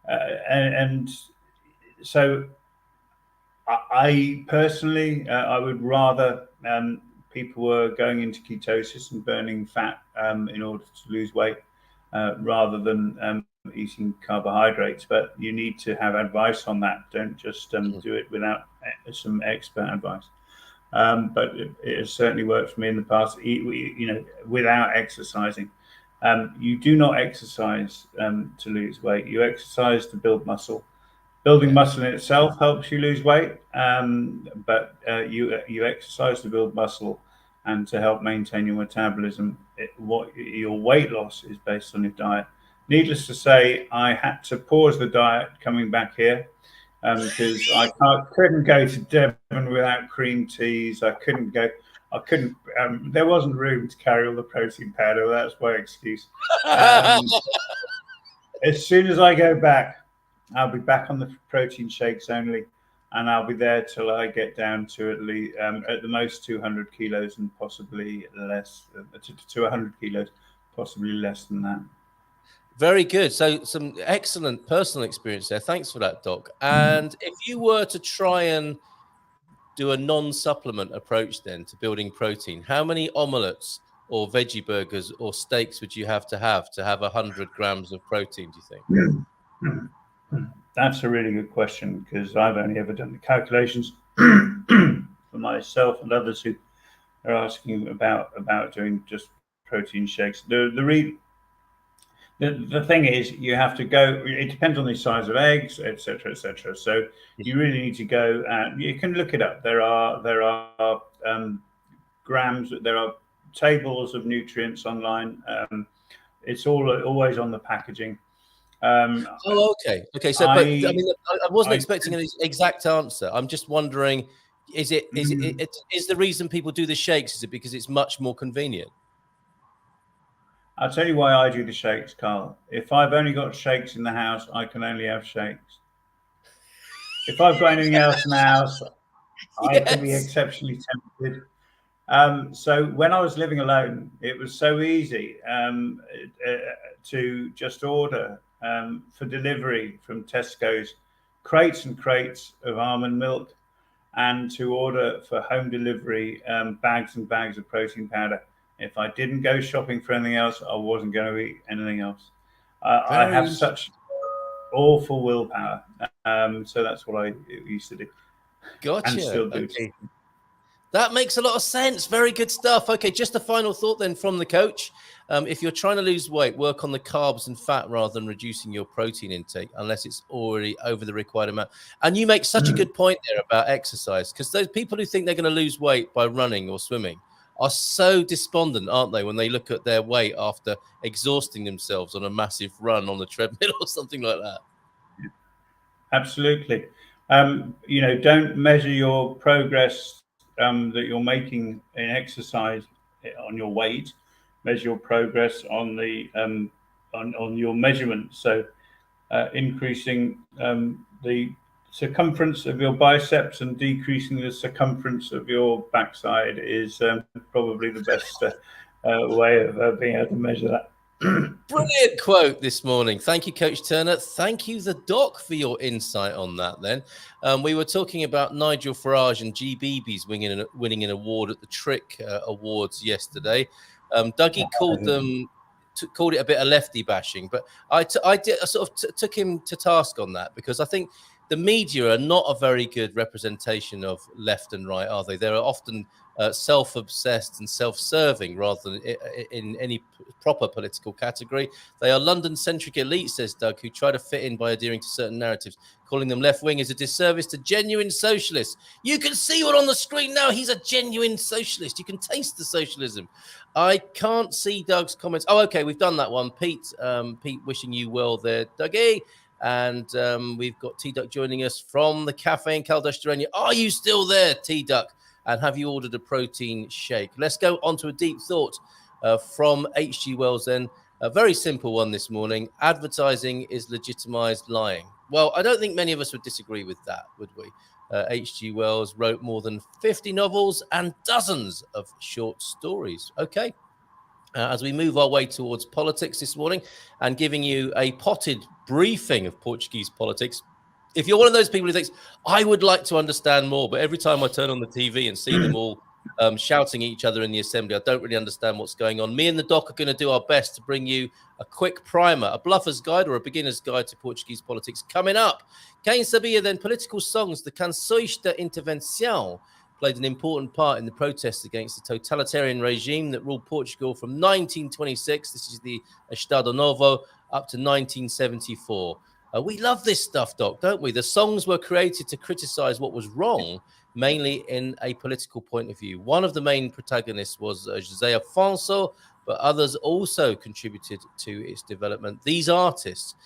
S6: And so I personally, I would rather people were going into ketosis and burning fat in order to lose weight, rather than eating carbohydrates. But you need to have advice on that. Don't just do it without some expert advice. But it has certainly worked for me in the past, you know, without exercising. You do not exercise to lose weight. You exercise to build muscle. Building muscle in itself helps you lose weight, but you exercise to build muscle and to help maintain your metabolism. Your weight loss is based on your diet. Needless to say, I had to pause the diet coming back here, because I couldn't go to Devon without cream teas. I couldn't. There wasn't room to carry all the protein powder. That's my excuse. As soon as I go back, I'll be back on the protein shakes only, and I'll be there till I get down to at least, at the most, 200 kilos, and possibly less, to 100 kilos, possibly less than that.
S1: Very good. So some excellent personal experience there. Thanks for that, Doc. And if you were to try and do a non-supplement approach then to building protein, how many omelettes or veggie burgers or steaks would you have to have 100 grams of protein, do you think?
S6: That's a really good question, because I've only ever done the calculations for myself and others who are asking about doing just protein shakes. The thing is, you have to go. It depends on the size of eggs, etc., etc. So you really need to go, and you can look it up. There are grams. There are tables of nutrients online. It's always on the packaging.
S1: Okay. So, but I mean, I wasn't expecting an exact answer. I'm just wondering, is the reason people do the shakes? Is it because it's much more convenient?
S6: I'll tell you why I do the shakes, Carl. If I've only got shakes in the house, I can only have shakes. If I've got anything else in the house, I can be exceptionally tempted. So when I was living alone, it was so easy to just order for delivery from Tesco's crates and crates of almond milk, and to order for home delivery bags and bags of protein powder. If I didn't go shopping for anything else, I wasn't going to eat anything else. I have such awful willpower. So that's what I used to do.
S1: Gotcha.
S6: And still do.
S1: Okay. That makes a lot of sense. Very good stuff. Okay, just a final thought then from the coach. If you're trying to lose weight, work on the carbs and fat rather than reducing your protein intake, unless it's already over the required amount. And you make such a good point there about exercise, because those people who think they're going to lose weight by running or swimming are so despondent, aren't they, when they look at their weight after exhausting themselves on a massive run on the treadmill or something like that.
S6: Absolutely. Don't measure your progress that you're making in exercise on your weight. Measure your progress on the on your measurement. So increasing the circumference of your biceps and decreasing the circumference of your backside is probably the best way of being able to measure that.
S1: Brilliant quote this morning. Thank you, Coach Turner. Thank you, the doc, for your insight on that then. We were talking about Nigel Farage and GBB's winning an award at the Trick Awards yesterday. Dougie called it a bit of lefty bashing, but I took him to task on that, because I think the media are not a very good representation of left and right, are they? They're often self-obsessed and self-serving rather than in any proper political category. They are London-centric elite, says Doug, who try to fit in by adhering to certain narratives. Calling them left-wing is a disservice to genuine socialists. You can see what on the screen now. He's a genuine socialist. You can taste the socialism. I can't see Doug's comments. Oh, okay, we've done that one. Pete, wishing you well there, Dougie. And we've got T-Duck joining us from the cafe in Caldestarania. Are you still there, T-Duck? And have you ordered a protein shake? Let's go on to a deep thought from H.G. Wells then. A very simple one this morning. Advertising is legitimized lying. Well, I don't think many of us would disagree with that, would we? H.G. Wells wrote more than 50 novels and dozens of short stories. Okay. As we move our way towards politics this morning and giving you a potted briefing of Portuguese politics, if you're one of those people who thinks, I would like to understand more, but every time I turn on the TV and see them all shouting at each other in the assembly, I don't really understand what's going on. Me and the doc are going to do our best to bring you a quick primer, a bluffer's guide or a beginner's guide to Portuguese politics coming up. Quem sabia then political songs, the Canções da Intervenção, played an important part in the protests against the totalitarian regime that ruled Portugal from 1926, this is the Estado Novo, up to 1974. We love this stuff, Doc, don't we? The songs were created to criticize what was wrong, mainly in a political point of view. One of the main protagonists was José Afonso, but others also contributed to its development. These artists,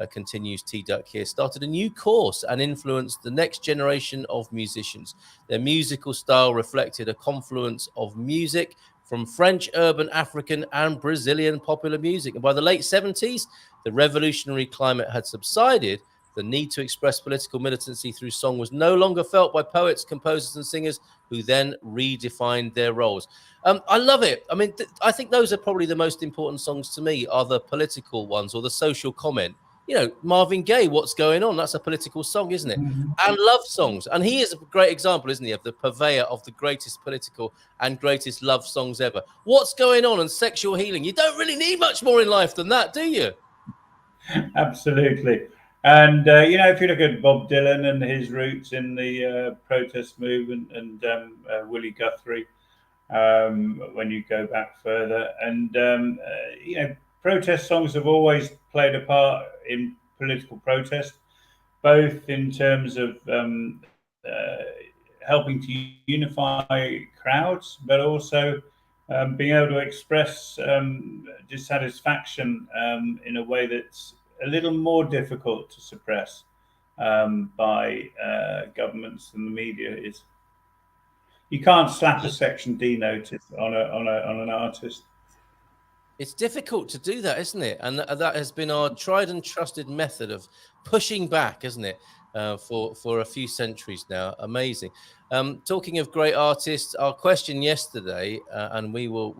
S1: continues T-Duck here, started a new course and influenced the next generation of musicians. Their musical style reflected a confluence of music from French, urban, African, and Brazilian popular music. And by the late 70s, the revolutionary climate had subsided. The need to express political militancy through song was no longer felt by poets, composers, and singers who then redefined their roles. I love it. I mean, I think those are probably the most important songs to me, are the political ones or the social comment. You know, Marvin Gaye, What's Going On? That's a political song, isn't it? Mm-hmm. And love songs. And he is a great example, isn't he, of the purveyor of the greatest political and greatest love songs ever. What's Going On and Sexual Healing. You don't really need much more in life than that, do you?
S6: Absolutely. And, if you look at Bob Dylan and his roots in the protest movement and Willie Guthrie, when you go back further, and, protest songs have always played a part in political protest, both in terms of helping to unify crowds, but also being able to express dissatisfaction in a way that's a little more difficult to suppress by governments than the media is. You can't slap a Section D notice on an artist.
S1: It's difficult to do that, isn't it? And that has been our tried and trusted method of pushing back, isn't it? For a few centuries now. Amazing. Talking of great artists, our question yesterday, and we will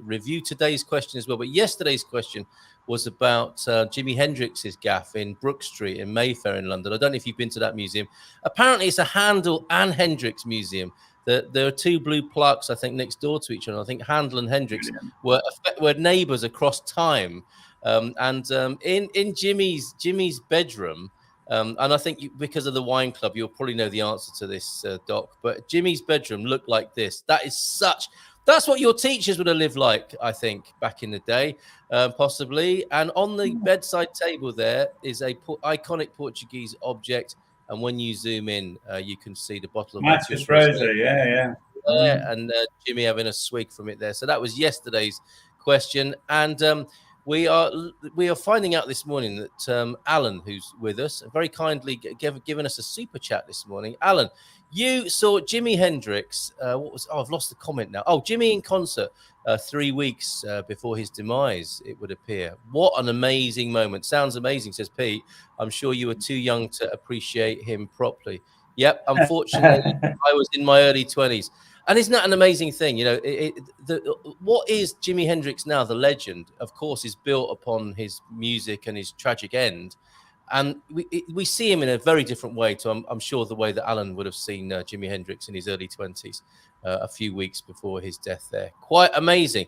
S1: review today's question as well. But yesterday's question was about Jimi Hendrix's gaff in Brook Street in Mayfair in London. I don't know if you've been to that museum. Apparently, it's a Handel and Hendrix museum. There are two blue plaques, I think, next door to each other. I think Handel and Hendrix were neighbours across time. And in Jimmy's bedroom, And I think because of the wine club, you'll probably know the answer to this, Doc. But Jimmy's bedroom looked like this. That's what your teachers would have lived like, I think, back in the day, possibly. And on the bedside table there is a iconic Portuguese object. And when you zoom in, you can see the bottle of
S6: Matches
S1: Matheus
S6: Rosa, yeah.
S1: and Jimmy having a swig from it there. So that was yesterday's question. And we are finding out this morning that Alan, who's with us, very kindly given us a super chat this morning. Alan, you saw Jimi Hendrix. I've lost the comment now. Oh, Jimmy in concert 3 weeks before his demise, it would appear. What an amazing moment. Sounds amazing, says Pete. I'm sure you were too young to appreciate him properly. Yep, unfortunately, I was in my early 20s. And isn't that an amazing thing? You know, what is Jimi Hendrix now? The legend, of course, is built upon his music and his tragic end. And we see him in a very different way to, I'm sure, the way that Alan would have seen Jimi Hendrix in his early 20s, a few weeks before his death there. Quite amazing.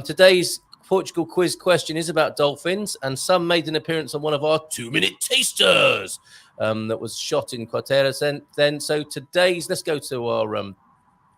S1: Today's Portugal quiz question is about dolphins, and some made an appearance on one of our 2-minute tasters that was shot in Quarteira then. So let's go to our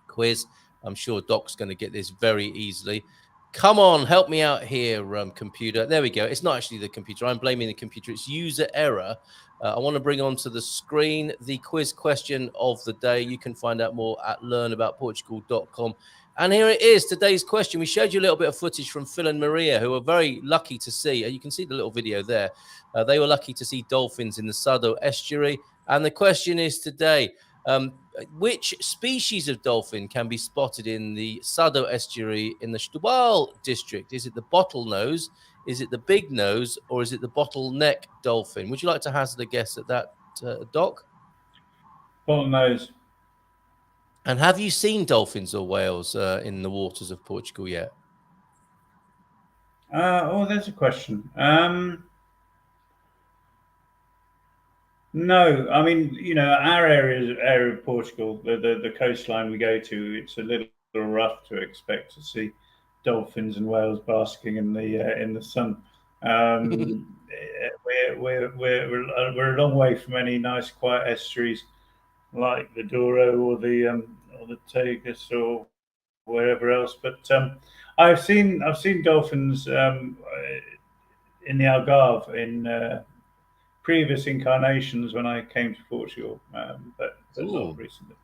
S1: quiz. I'm sure Doc's going to get this very easily. Come on, help me out here, computer. There we go. It's not actually the computer. I'm blaming the computer. It's user error. I want to bring onto the screen the quiz question of the day. You can find out more at learnaboutportugal.com. And here it is, today's question. We showed you a little bit of footage from Phil and Maria, who were very lucky to see. You can see the little video there. They were lucky to see dolphins in the Sado estuary. And the question is today, which species of dolphin can be spotted in the Sado estuary in the Setúbal district? Is it the bottlenose, is it the big nose, or is it the bottleneck dolphin? Would you like to hazard a guess at that, Doc?
S6: Bottlenose.
S1: And have you seen dolphins or whales in the waters of Portugal yet?
S6: There's a question. No, I mean, you know, our area of Portugal, the coastline we go to, it's a little rough to expect to see dolphins and whales basking in the sun. We're a long way from any nice quiet estuaries like the Douro or the Tagus or wherever else. But I've seen dolphins in the Algarve in previous incarnations when I came to Portugal, but not recently.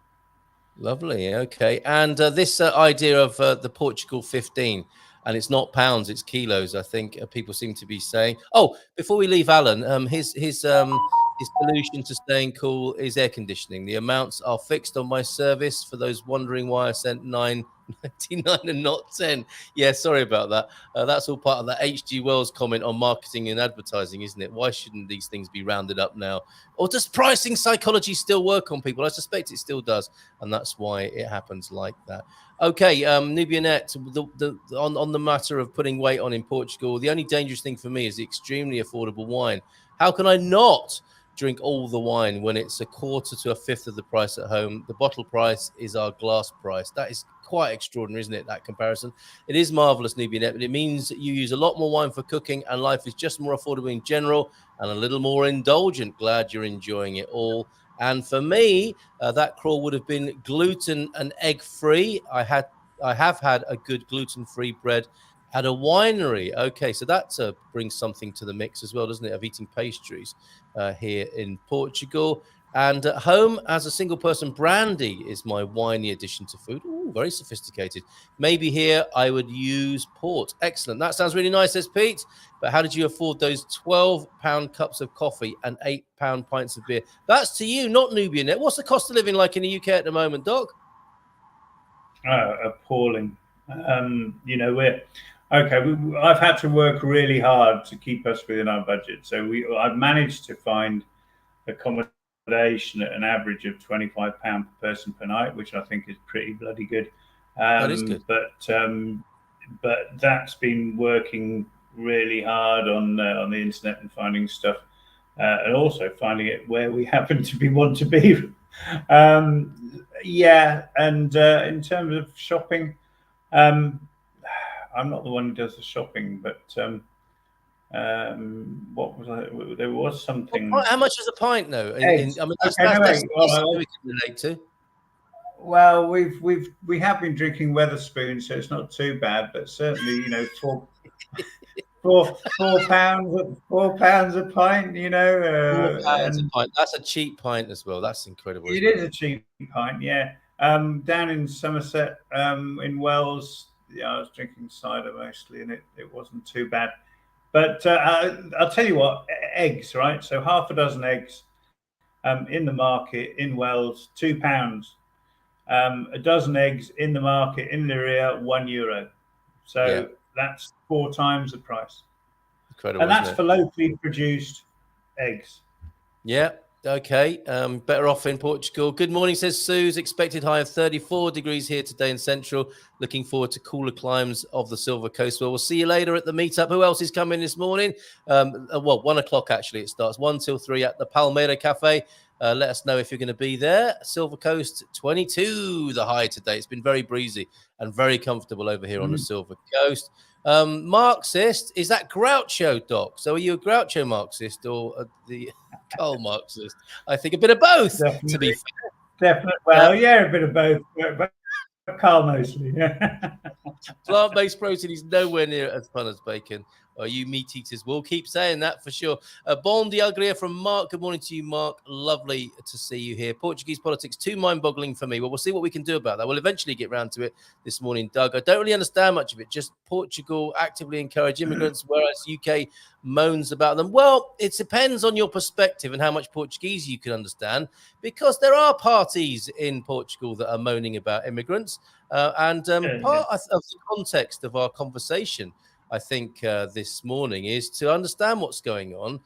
S1: Lovely. Okay. And this idea of the Portugal 15, and it's not pounds, it's kilos, I think people seem to be saying. Oh, before we leave Alan, his solution to staying cool is air conditioning. The amounts are fixed on my service. For those wondering why I sent 9.99 and not 10. Yeah, sorry about that. That's all part of that H.G. Wells comment on marketing and advertising, isn't it? Why shouldn't these things be rounded up now? Or does pricing psychology still work on people? I suspect it still does, and that's why it happens like that. Okay, Nubianette, on the matter of putting weight on in Portugal, the only dangerous thing for me is the extremely affordable wine. How can I not drink all the wine when it's a quarter to a fifth of the price at home? The bottle price is our glass price. That is quite extraordinary, isn't it, that comparison? It is marvelous, Nubianette, but it means that you use a lot more wine for cooking and life is just more affordable in general and a little more indulgent. Glad you're enjoying it all. And for me, that crawl would have been gluten and egg free. I have had a good gluten-free bread at a winery. Okay, so that brings something to the mix as well, doesn't it, of eating pastries here in Portugal. And at home, as a single person, brandy is my winey addition to food. Ooh, very sophisticated. Maybe here I would use port. Excellent. That sounds really nice, says Pete. But how did you afford those £12 cups of coffee and £8 pints of beer? That's to you, not Nubian. What's the cost of living like in the UK at the moment, Doc?
S6: Appalling. You know, I've had to work really hard to keep us within our budget. So I've managed to find accommodation at an average of £25 per person per night, which I think is pretty bloody good.
S1: That is good.
S6: But that's been working really hard on the internet and finding stuff, and also finding it where we happen to want to be. In terms of shopping, I'm not the one who does the shopping, but What was I? There was something.
S1: How much is a pint, though?
S6: Eggs.
S1: I mean,
S6: Okay, no, wait.
S1: something we can relate to.
S6: Well, we have been drinking Weatherspoon, so it's not too bad. But certainly, you know, £4 a pint. You know,
S1: £4 a
S6: and
S1: pint. That's a cheap pint as well. That's incredible.
S6: it is a cheap pint. Yeah. Down in Somerset, in Wales, yeah, I was drinking cider mostly, and it wasn't too bad. But I'll tell you what, eggs, right? So half a dozen eggs in the market in Wales, £2. A dozen eggs in the market in Leiria, €1. So that's 4 times the price.
S1: Incredible.
S6: And that's for locally produced eggs.
S1: Yeah. Okay. Better off in Portugal. Good morning, says Suze. Expected high of 34 degrees here today in Central. Looking forward to cooler climes of the Silver Coast. Well, we'll see you later at the meetup. Who else is coming this morning? Well, 1 o'clock actually. It starts 1 till 3 at the Palmeira Cafe. Let us know if you're going to be there. Silver Coast 22, the high today. It's been very breezy and very comfortable over here on the Silver Coast. Marxist, is that Groucho, Doc? So are you a Groucho Marxist or the Carl Marxist? I think a bit of both,
S6: Definitely,
S1: to be fair.
S6: Definitely. Well, yeah, a bit of both, but Carl mostly. Yeah.
S1: Plant-based protein is nowhere near as fun as bacon. Or you meat eaters will keep saying that for sure. Bon Diagria from Mark. Good morning to you, Mark. Lovely to see you here. Portuguese politics, too mind-boggling for me. Well, we'll see what we can do about that. We'll eventually get round to it this morning, Doug. I don't really understand much of it. Just Portugal actively encourage immigrants, whereas UK moans about them. Well, it depends on your perspective and how much Portuguese you can understand, because there are parties in Portugal that are moaning about immigrants. Part of the context of our conversation, I think, this morning is to understand what's going on.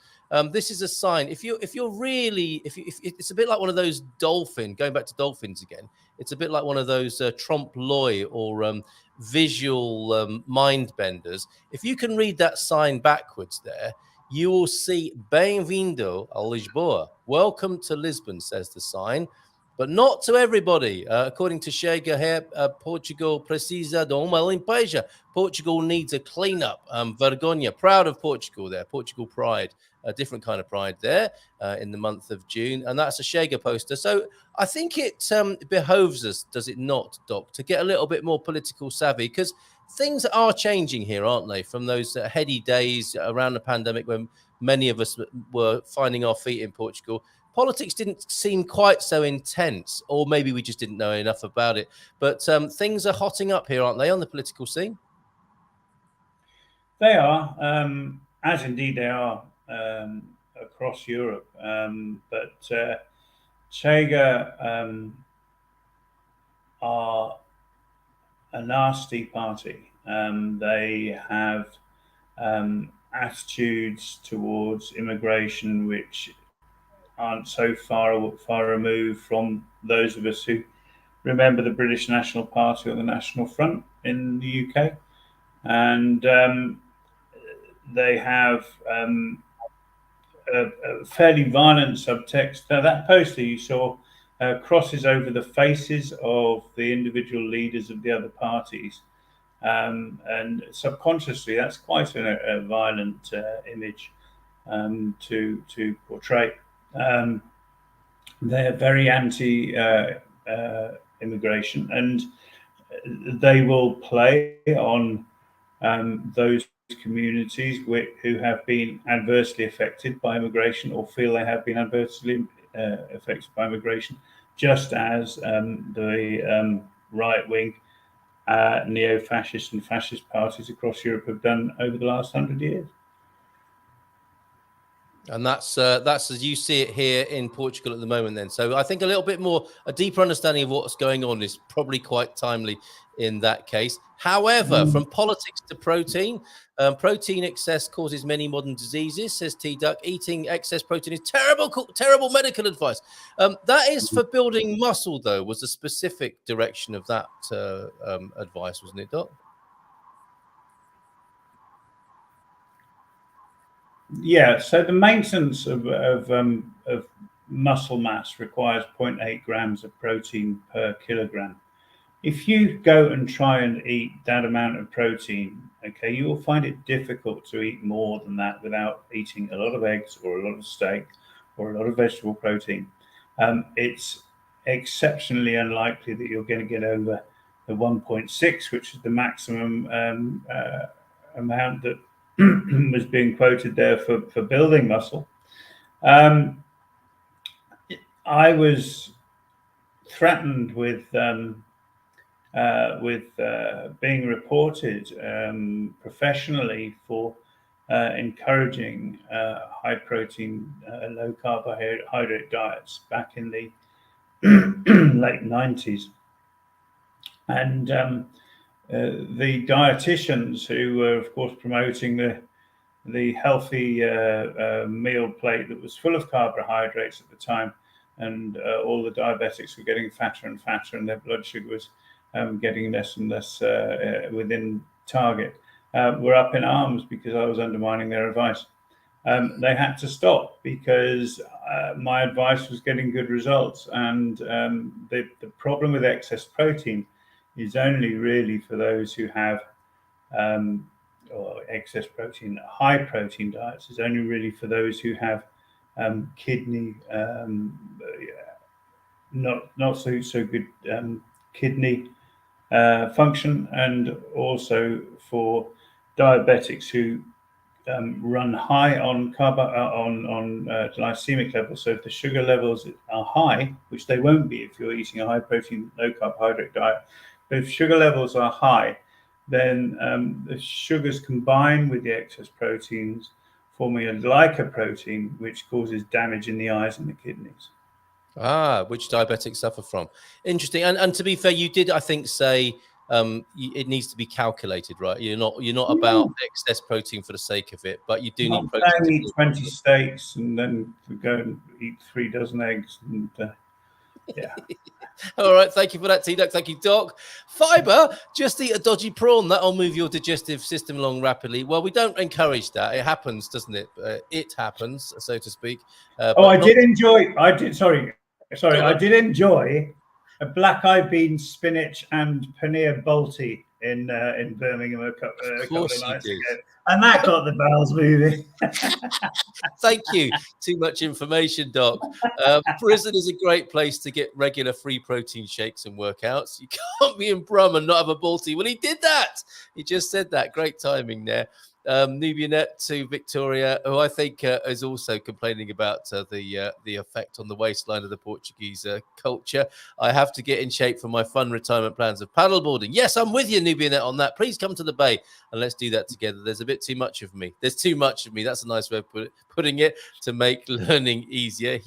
S1: This is a sign. If you're really, if it's a bit like one of those going back to dolphins again. It's a bit like one of those trompe l'oeil or visual mind benders. If you can read that sign backwards there, you will see "Bem-vindo a Lisboa." Welcome to Lisbon, says the sign. But not to everybody. According to Chega here, Portugal precisa de uma limpeja. Portugal needs a cleanup. Vergonha, proud of Portugal there. Portugal pride, a different kind of pride there in the month of June. And that's a Chega poster. So I think it behoves us, does it not, Doc, to get a little bit more political savvy, because things are changing here, aren't they? From those heady days around the pandemic when many of us were finding our feet in Portugal. Politics didn't seem quite so intense, or maybe we just didn't know enough about it. But things are hotting up here, aren't they, on the political scene?
S6: They are, as indeed they are across Europe. But Chega are a nasty party. They have attitudes towards immigration which aren't so far removed from those of us who remember the British National Party or the National Front in the UK. And they have a fairly violent subtext. Now, that poster you saw crosses over the faces of the individual leaders of the other parties. And subconsciously, that's quite a violent image to portray. They're very anti-immigration, and they will play on those communities who have been adversely affected by immigration or feel they have been adversely affected by immigration, just as the right-wing neo-fascist and fascist parties across Europe have done over the last 100 years.
S1: And that's as you see it here in Portugal at the moment then. So I think a little bit more, a deeper understanding of what's going on is probably quite timely in that case. However, from politics to protein, protein excess causes many modern diseases, says T-Duck. Eating excess protein is terrible medical advice. That is for building muscle, though, was the specific direction of that advice, wasn't it, Doc?
S6: Yeah, so the maintenance of muscle mass requires 0.8 grams of protein per kilogram. if you go and try and eat that amount of protein, okay, you will find it difficult to eat more than that without eating a lot of eggs or a lot of steak or a lot of vegetable protein. It's exceptionally unlikely that you're going to get over the 1.6, which is the maximum amount that was being quoted there for building muscle. I was threatened with being reported professionally for encouraging high protein, low carbohydrate diets back in the late 90s. And the dietitians who were, of course, promoting the healthy meal plate that was full of carbohydrates at the time, and all the diabetics were getting fatter and fatter, and their blood sugar was getting less and less within target, were up in arms because I was undermining their advice. They had to stop because my advice was getting good results. And the problem with excess protein is only really for those who have or excess protein, high protein diets is only really for those who have kidney not so good kidney function, and also for diabetics who run high on glycemic levels. So if the sugar levels are high, which they won't be if you're eating a high protein, low carbohydrate diet, but if sugar levels are high, then the sugars combine with the excess proteins, forming a glycoprotein, which causes damage in the eyes and the kidneys.
S1: Which diabetics suffer from. Interesting. And to be fair, you did, I think, say it needs to be calculated, right? You're not about excess protein for the sake of it, but you do need protein.
S6: Eat 20 steaks and then go and eat 3 dozen eggs. And yeah.
S1: All right, thank you for that, T-Duck. Thank you, Doc. Fiber, just eat a dodgy prawn. That'll move your digestive system along rapidly. Well, we don't encourage that. It happens, doesn't it? It happens, so to speak.
S6: I did enjoy a black-eyed bean, spinach, and paneer balti in Birmingham a couple of nights ago. And that got the bowels moving.
S1: Thank you. Too much information, Doc. Prison is a great place to get regular free protein shakes and workouts. You can't be in Brum and not have a Balti. Well, he did that. He just said that. Great timing there. Nubianet to Victoria, who I think is also complaining about the effect on the waistline of the Portuguese culture. I have to get in shape for my fun retirement plans of paddleboarding. Yes, I'm with you, Nubianet, on that. Please come to the bay and let's do that together. There's a bit too much of me. There's too much of me. That's a nice way of putting it, to make learning easier.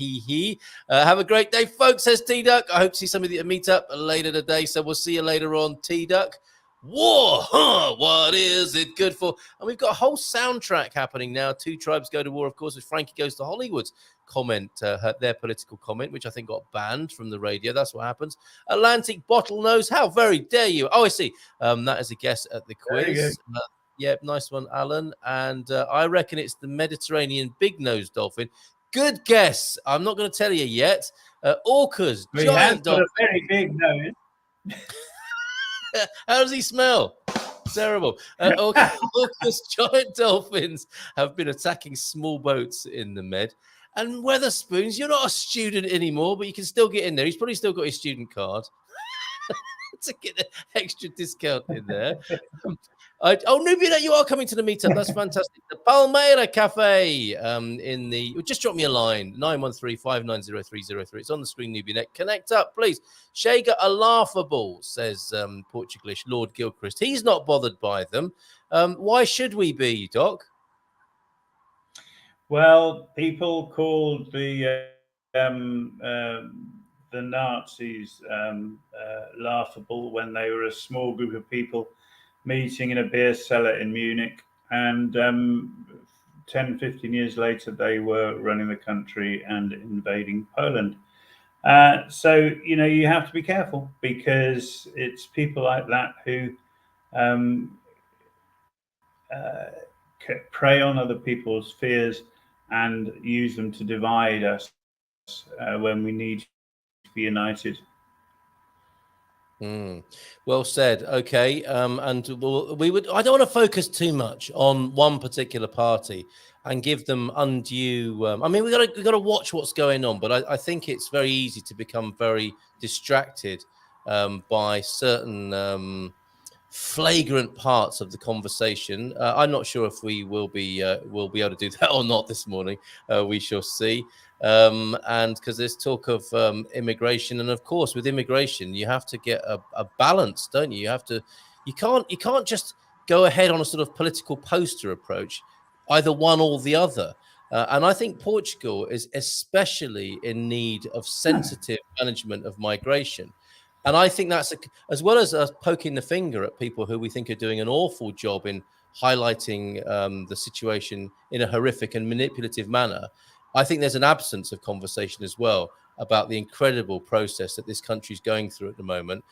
S1: Have a great day, folks, says T-Duck. I hope to see some of you at meet up later today. So we'll see you later on, T-Duck. War, what is it good for? And we've got a whole soundtrack happening now. Two Tribes Go to War, of course, with Frankie Goes to Hollywood's comment, their political comment, which I think got banned from the radio. That's what happens. Atlantic Bottlenose, how very dare you? Oh, I see. That is a guess at the quiz. Yeah, nice one, Alan. And I reckon it's the Mediterranean big-nosed dolphin. Good guess. I'm not going to tell you yet. Orcas, giant dolphins.
S6: A very big nose.
S1: How does he smell? Terrible. Orcas, giant dolphins have been attacking small boats in the Med. And Weatherspoons, you're not a student anymore, but you can still get in there. He's probably still got his student card to get an extra discount in there. Nubia, you are coming to the meetup. That's fantastic. The Palmeira Cafe just drop me a line, 913-590-303. It's on the screen, Nubia. Connect up, please. Shaga are laughable, says Portuguese Lord Gilchrist. He's not bothered by them. Why should we be, Doc?
S6: Well, people called the Nazis laughable when they were a small group of people meeting in a beer cellar in Munich, and 10, 15 years later they were running the country and invading Poland. So you have to be careful, because it's people like that who prey on other people's fears and use them to divide us when we need to be united.
S1: Well said. Okay, and I don't want to focus too much on one particular party and give them undue. I mean, we got to watch what's going on, but I think it's very easy to become very distracted by certain flagrant parts of the conversation. I'm not sure if we will be able to do that or not this morning. We shall see. And because there's talk of immigration, and of course with immigration you have to get a balance, don't you? You can't just go ahead on a sort of political poster approach, either one or the other. And I think Portugal is especially in need of sensitive management of migration. And I think that's as well as us poking the finger at people who we think are doing an awful job in highlighting the situation in a horrific and manipulative manner. I think there's an absence of conversation as well about the incredible process that this country is going through at the moment,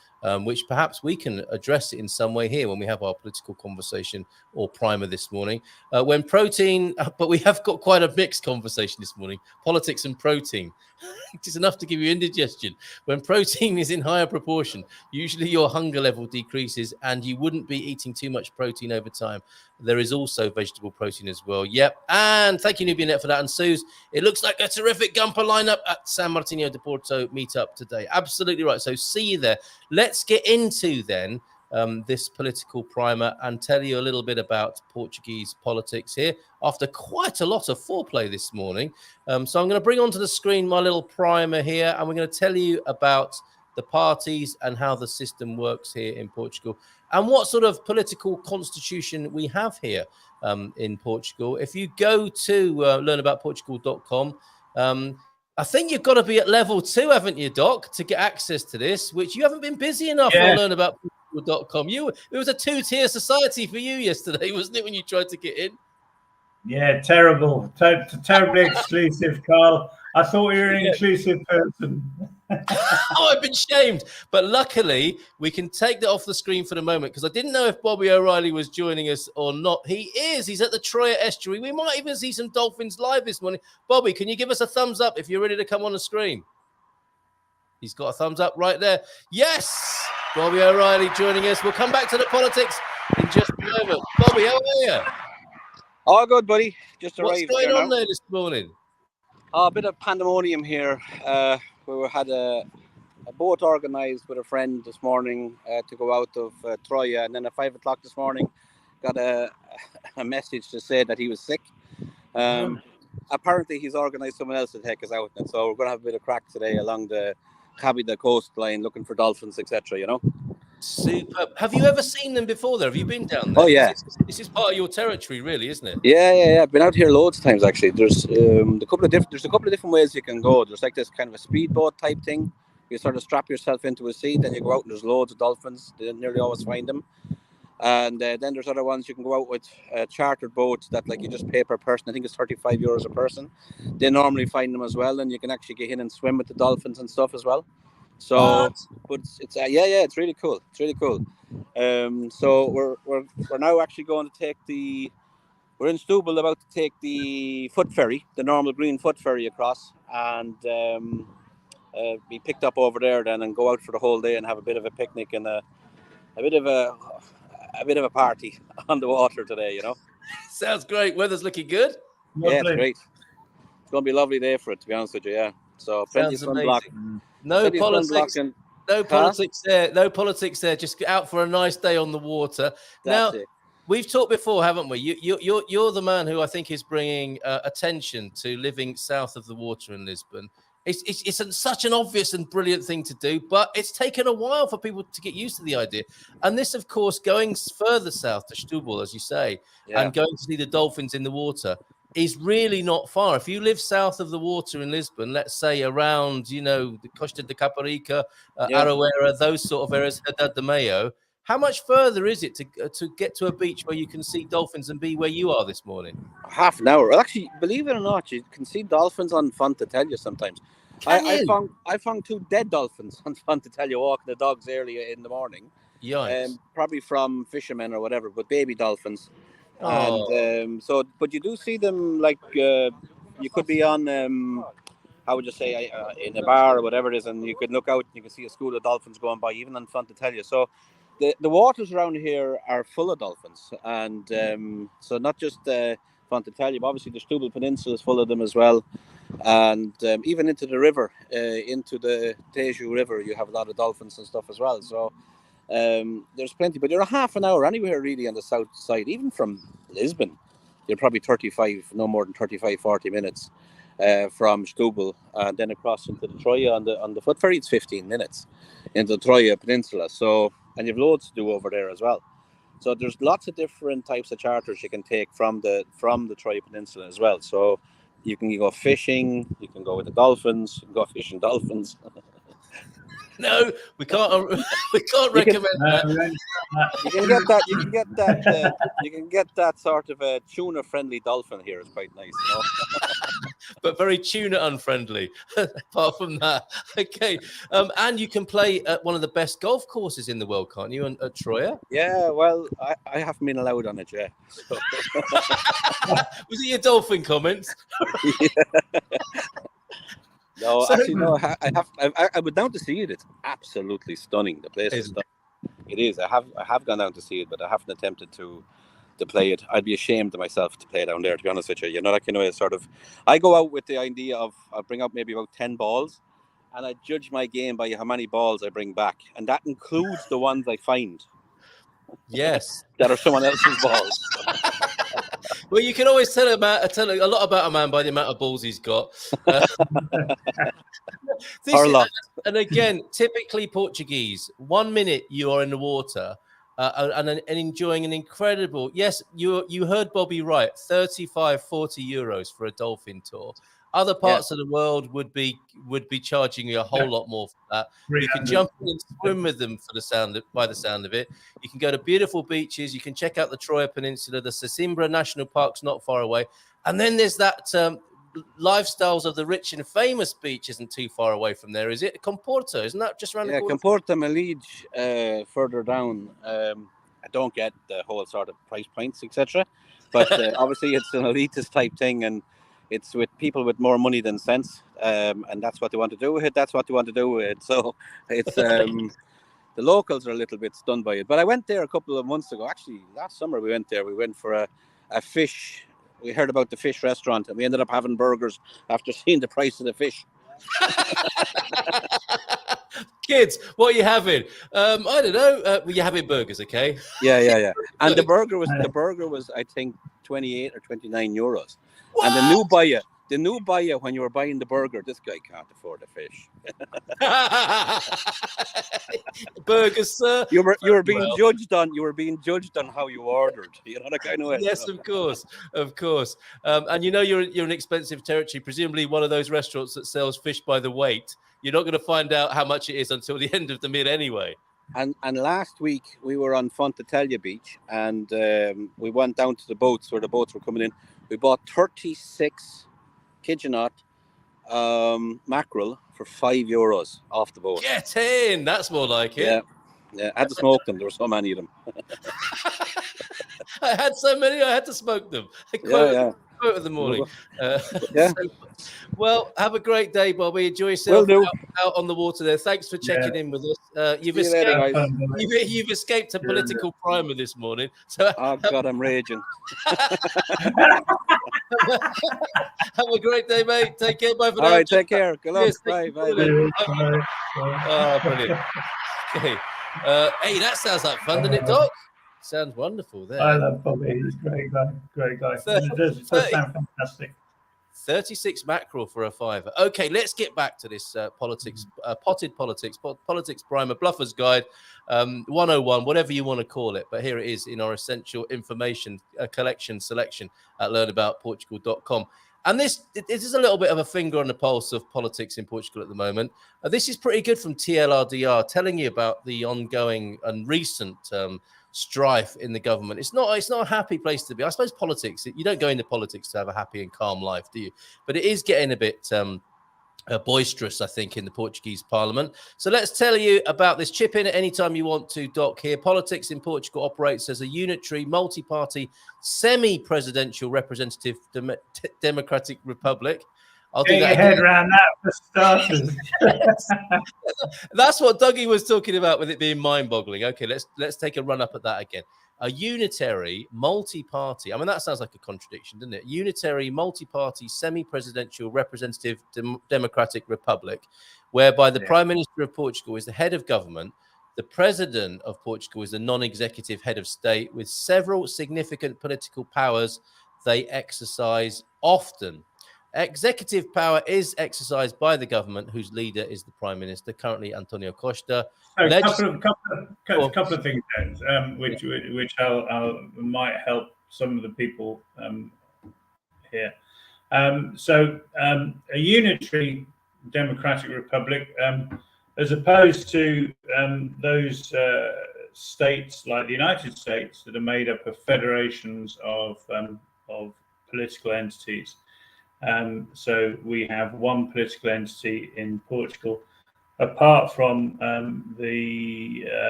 S1: which perhaps we can address it in some way here when we have our political conversation or primer this morning. But we have got quite a mixed conversation this morning, politics and protein. It's enough to give you indigestion. When protein is in higher proportion, usually your hunger level decreases and you wouldn't be eating too much protein over time. There is also vegetable protein as well. Yep. And thank you, Nubianet, for that. And Suze, it looks like a terrific Gumper lineup at San Martino de Porto meetup today. Absolutely right. So see you there. Let's get into then this political primer and tell you a little bit about Portuguese politics here after quite a lot of foreplay this morning. So I'm going to bring onto the screen my little primer here, and we're going to tell you about the parties and how the system works here in Portugal and what sort of political constitution we have here in Portugal. If you go to learnaboutportugal.com, I think you've got to be at level 2, haven't you, Doc, to get access to this, which you haven't been busy enough on learnaboutportugal.com. It was a 2-tier society for you yesterday, wasn't it, when you tried to get in?
S6: Yeah, terrible. Terribly exclusive, Carl. I thought you were an inclusive person.
S1: Oh, I've been shamed. But luckily, we can take that off the screen for the moment because I didn't know if Bobby O'Reilly was joining us or not. He is. He's at the Troya Estuary. We might even see some dolphins live this morning. Bobby, can you give us a thumbs up if you're ready to come on the screen? He's got a thumbs up right there. Yes! Bobby O'Reilly joining us. We'll come back to the politics in just a moment. Bobby, how are you?
S7: All good, buddy. Just arrived.
S1: What's going on there this morning?
S7: A bit of pandemonium here. We had a boat organised with a friend this morning to go out of Troya, and then at 5 o'clock this morning got a message to say that he was sick. Apparently he's organised someone else to take us out, and so we're going to have a bit of crack today along the Cabida coastline looking for dolphins, etc. You know.
S1: Superb. Have you ever seen them before there? Have you been down there?
S7: Oh, yeah.
S1: This is part of your territory, really, isn't it?
S7: Yeah. I've been out here loads of times, actually. There's a couple of different ways you can go. There's like this kind of a speedboat type thing. You sort of strap yourself into a seat, then you go out and there's loads of dolphins. They nearly always find them. And then there's other ones you can go out with chartered boats that like you just pay per person. I think it's 35 euros a person. They normally find them as well, and you can actually get in and swim with the dolphins and stuff as well. So, but it's it's really cool. It's really cool. So we're now actually going to take we're in Stubble about to take the foot ferry, the normal green foot ferry across, and be picked up over there then and go out for the whole day and have a bit of a picnic and a bit of a party on the water today. You know.
S1: Sounds great. Weather's looking good.
S7: Yeah, it's great. It's going to be a lovely day for it, to be honest with you. Yeah. So plenty of sunblock.
S1: No politics. No politics there. No politics there. Just get out for a nice day on the water. That's it. We've talked before, haven't we? You're the man who I think is bringing attention to living south of the water in Lisbon. It's such an obvious and brilliant thing to do, but it's taken a while for people to get used to the idea. And this, of course, going further south to Stubble, as you say, and going to see the dolphins in the water is really not far. If you live south of the water in Lisbon, let's say around, the Costa de Caparica, Aroeira, those sort of areas, Haddad de Mayo, how much further is it to get to a beach where you can see dolphins and be where you are this morning?
S7: Half an hour. Well, actually, believe it or not, you can see dolphins on Fun to Tell You sometimes. I found 2 dead dolphins on Fun to Tell You walking the dogs earlier in the morning. Probably from fishermen or whatever, but baby dolphins.
S1: Oh.
S7: And but you do see them like you could be on how would you say, in a bar or whatever it is, and you could look out and you can see a school of dolphins going by, even on Fontatelia. So the waters around here are full of dolphins, and so not just Fontatelia, but obviously the Stubble Peninsula is full of them as well, and even into the river, into the Teju River, you have a lot of dolphins and stuff as well. So there's plenty, but you're a half an hour anywhere really on the south side, even from Lisbon. You're probably no more than 35, 40 minutes from Stubble, and then across into the Troia on the foot ferry. It's 15 minutes into the Troia Peninsula. So, and you've loads to do over there as well. So there's lots of different types of charters you can take from the Troia Peninsula as well. So you can go fishing, you can go with the dolphins, you can go fishing dolphins.
S1: No, we can't. We can't recommend that.
S7: You can get that. You can get that. You can get that sort of a tuna-friendly dolphin here. It's quite nice, you know.
S1: But very tuna unfriendly. Apart from that, okay. And you can play at one of the best golf courses in the world, can't you? At Troia.
S7: Yeah. Well, I haven't been allowed on it yet. So.
S1: Was it your dolphin comments?
S7: Yeah. No, actually, no. I went down to see it. It's absolutely stunning. The place is stunning. It is. I have gone down to see it, but I haven't attempted to play it. I'd be ashamed of myself to play down there, to be honest with you. You know, that kind of sort of. I go out with the idea of I'll bring out maybe about 10 balls, and I judge my game by how many balls I bring back, and that includes the ones I find.
S1: Yes,
S7: that are someone else's balls.
S1: Well, you can always tell a lot about a man by the amount of balls he's got. And again, typically Portuguese. 1 minute you are in the water and enjoying an incredible. Yes, you heard Bobby right. 35, 40 euros for a dolphin tour. Other parts of the world would be charging you a whole lot more for that. You can jump in and swim with them by the sound of it. You can go to beautiful beaches. You can check out the Troia Peninsula. The Sesimbra National Park's not far away. And then there's that lifestyles of the rich and famous beach isn't too far away from there, is it? Comporta, isn't that just around the corner?
S7: Comporta, Malige, further down. I don't get the whole sort of price points, etc. But obviously it's an elitist type thing, and it's with people with more money than sense, and that's what they want to do with it. That's what they want to do with it. So it's the locals are a little bit stunned by it. But I went there a couple of months ago. Actually, last summer we went there. We went for a fish. We heard about the fish restaurant, and we ended up having burgers after seeing the price of the fish.
S1: Kids, what are you having? I don't know. You're having burgers, okay?
S7: Yeah. And the burger was I think 28 or 29 euros. What? And the new buyer, when you were buying the burger, this guy can't afford the fish.
S1: Burgers, sir.
S7: You were being judged on how you ordered. You know that kind of way.
S1: Yes, of course. And you know you're in expensive territory. Presumably one of those restaurants that sells fish by the weight. You're not going to find out how much it is until the end of the meal anyway.
S7: And last week we were on Fontatelia Beach, and we went down to the boats where the boats were coming in. We bought 36, kid you not, mackerel for €5 off the boat.
S1: Get in! That's more like it.
S7: Yeah. I had to smoke them. There were so many of them.
S1: I had so many, I had to smoke them. Quote of the morning. Well, have a great day, Bobby. Enjoy yourself out on the water there. Thanks for checking in with us. You've escaped a political primer this morning. So
S7: oh God, I'm raging.
S1: Have a great day, mate. Take care. Bye for now.
S7: All right, take care. Good luck. Bye.
S1: Brilliant. Okay. Hey, that sounds like fun, doesn't it, Doc? Sounds wonderful there.
S6: I love Bobby. He's a great guy. It does sound fantastic.
S1: 36 mackerel for a $5. Okay, let's get back to this politics primer, Bluffer's Guide 101, whatever you want to call it. But here it is in our essential information collection selection at learnaboutportugal.com. And this is a little bit of a finger on the pulse of politics in Portugal at the moment. This is pretty good from TLRDR, telling you about the ongoing and recent strife in the government. It's not a happy place to be. I suppose politics, you don't go into politics to have a happy and calm life, do you? But it is getting a bit boisterous, I think, in the Portuguese parliament. So let's tell you about this. Chip in at any time you want to, Doc, here. Politics in Portugal operates as a unitary, multi-party, semi-presidential representative democratic republic. I'll
S6: Get
S1: do
S6: your
S1: that
S6: head
S1: again.
S6: around that for starters.
S1: That's what Dougie was talking about with it being mind-boggling. Okay, let's take a run up at that again. A unitary, multi-party. I mean, that sounds like a contradiction, doesn't it? Unitary, multi-party, semi-presidential, representative democratic republic, whereby the Prime Minister of Portugal is the head of government. The President of Portugal is the non-executive head of state with several significant political powers they exercise often. Executive power is exercised by the government, whose leader is the Prime Minister, currently Antonio Costa.
S6: So a couple of things, James, which I'll might help some of the people here. A unitary democratic republic, as opposed to those states like the United States that are made up of federations of political entities. So we have one political entity in Portugal, apart from the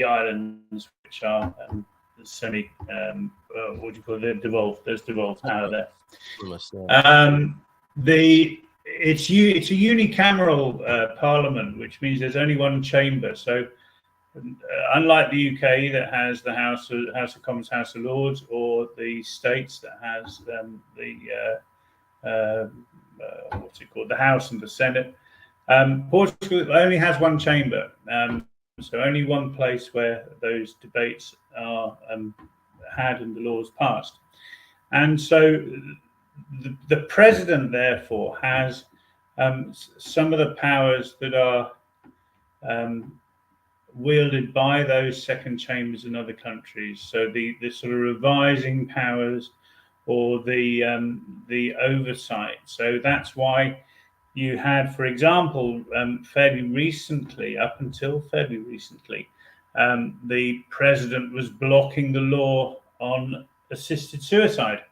S6: islands, which are semi, what do you call it? They're devolved. There's devolved out of there. It's a unicameral parliament, which means there's only one chamber. So unlike the UK that has the House of Commons, House of Lords, or the States that has what's it called, the House and the Senate, Portugal only has one chamber. So only one place where those debates are had and the laws passed. And so the president, therefore, has some of the powers that are wielded by those second chambers in other countries. So the sort of revising powers or the oversight. So that's why you had, for example, fairly recently, the president was blocking the law on assisted suicide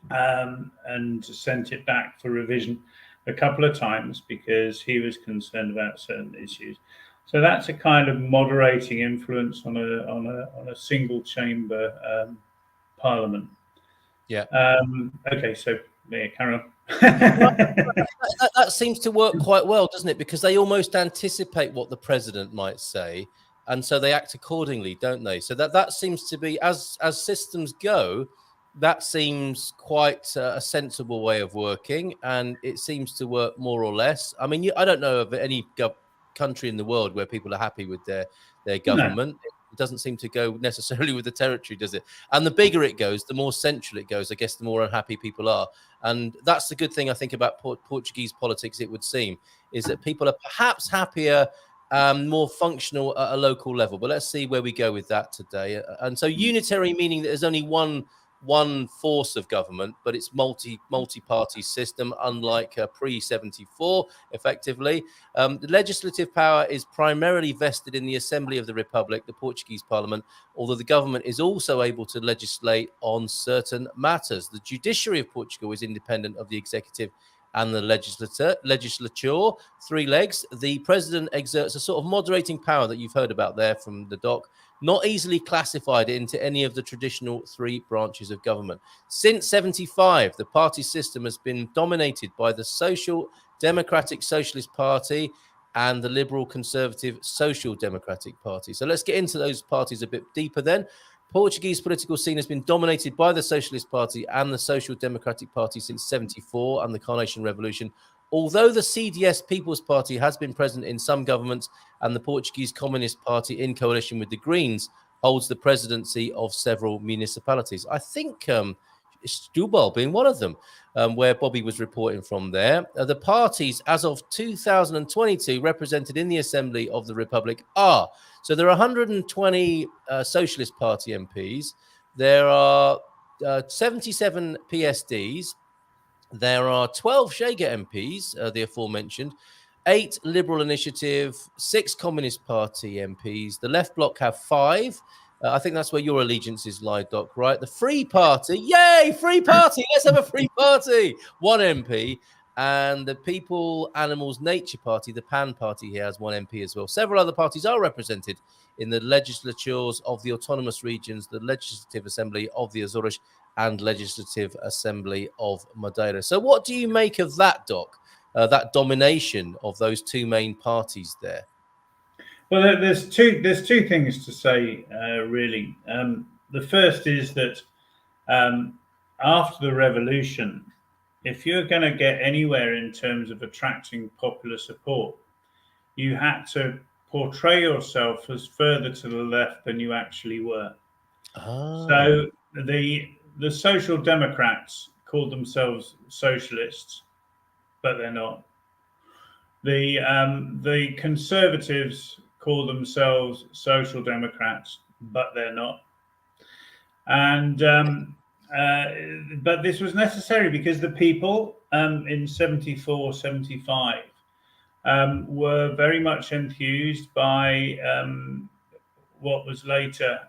S6: and sent it back for revision a couple of times because he was concerned about certain issues. So that's a kind of moderating influence on a single chamber parliament.
S1: Yeah.
S6: Okay, so yeah, carry on.
S1: that seems to work quite well, doesn't it? Because they almost anticipate what the president might say, and so they act accordingly, don't they? So that seems to be, as systems go, that seems quite a sensible way of working, and it seems to work more or less. I mean, I don't know of any country in the world where people are happy with their government. No. It doesn't seem to go necessarily with the territory, does it? And the bigger it goes, the more central it goes, I guess, the more unhappy people are. And that's the good thing, I think, about Portuguese politics, it would seem, is that people are perhaps happier, more functional at a local level. But let's see where we go with that today. And so unitary, meaning that there's only one force of government, but it's multi-party system, unlike pre-74, effectively. The legislative power is primarily vested in the Assembly of the Republic, the Portuguese Parliament, although the government is also able to legislate on certain matters. The judiciary of Portugal is independent of the executive and the legislature, three legs. The president exerts a sort of moderating power that you've heard about there from the doc, not easily classified into any of the traditional three branches of government. Since 75, the party system has been dominated by the Social Democratic Socialist Party and the Liberal Conservative Social Democratic Party. So let's get into those parties a bit deeper then. Portuguese political scene has been dominated by the Socialist Party and the Social Democratic Party since 74 and the Carnation Revolution. Although the CDS People's Party has been present in some governments and the Portuguese Communist Party, in coalition with the Greens, holds the presidency of several municipalities. I think Setúbal being one of them, where Bobby was reporting from there. The parties, as of 2022, represented in the Assembly of the Republic are, so there are 120 Socialist Party MPs. There are 77 PSDs. There are 12 Chega MPs, the aforementioned, 8 Liberal Initiative, 6 Communist Party MPs. The Left Bloc have 5. I think that's where your allegiances lie, Doc, right? The Free Party, yay, Free Party, let's have a Free Party, 1 MP. And the People, Animals, Nature Party, the PAN Party here, has 1 MP as well. Several other parties are represented in the legislatures of the autonomous regions, the Legislative Assembly of the Azores, and Legislative Assembly of Madeira. So what do you make of that, Doc? That domination of those two main parties there?
S6: Well, there's two things to say, really. The first is that after the revolution, if you're going to get anywhere in terms of attracting popular support, you had to portray yourself as further to the left than you actually were. So the Social Democrats called themselves socialists, but they're not. The Conservatives call themselves Social Democrats, but they're not. And but this was necessary because the people in 74, 75 were very much enthused by what was later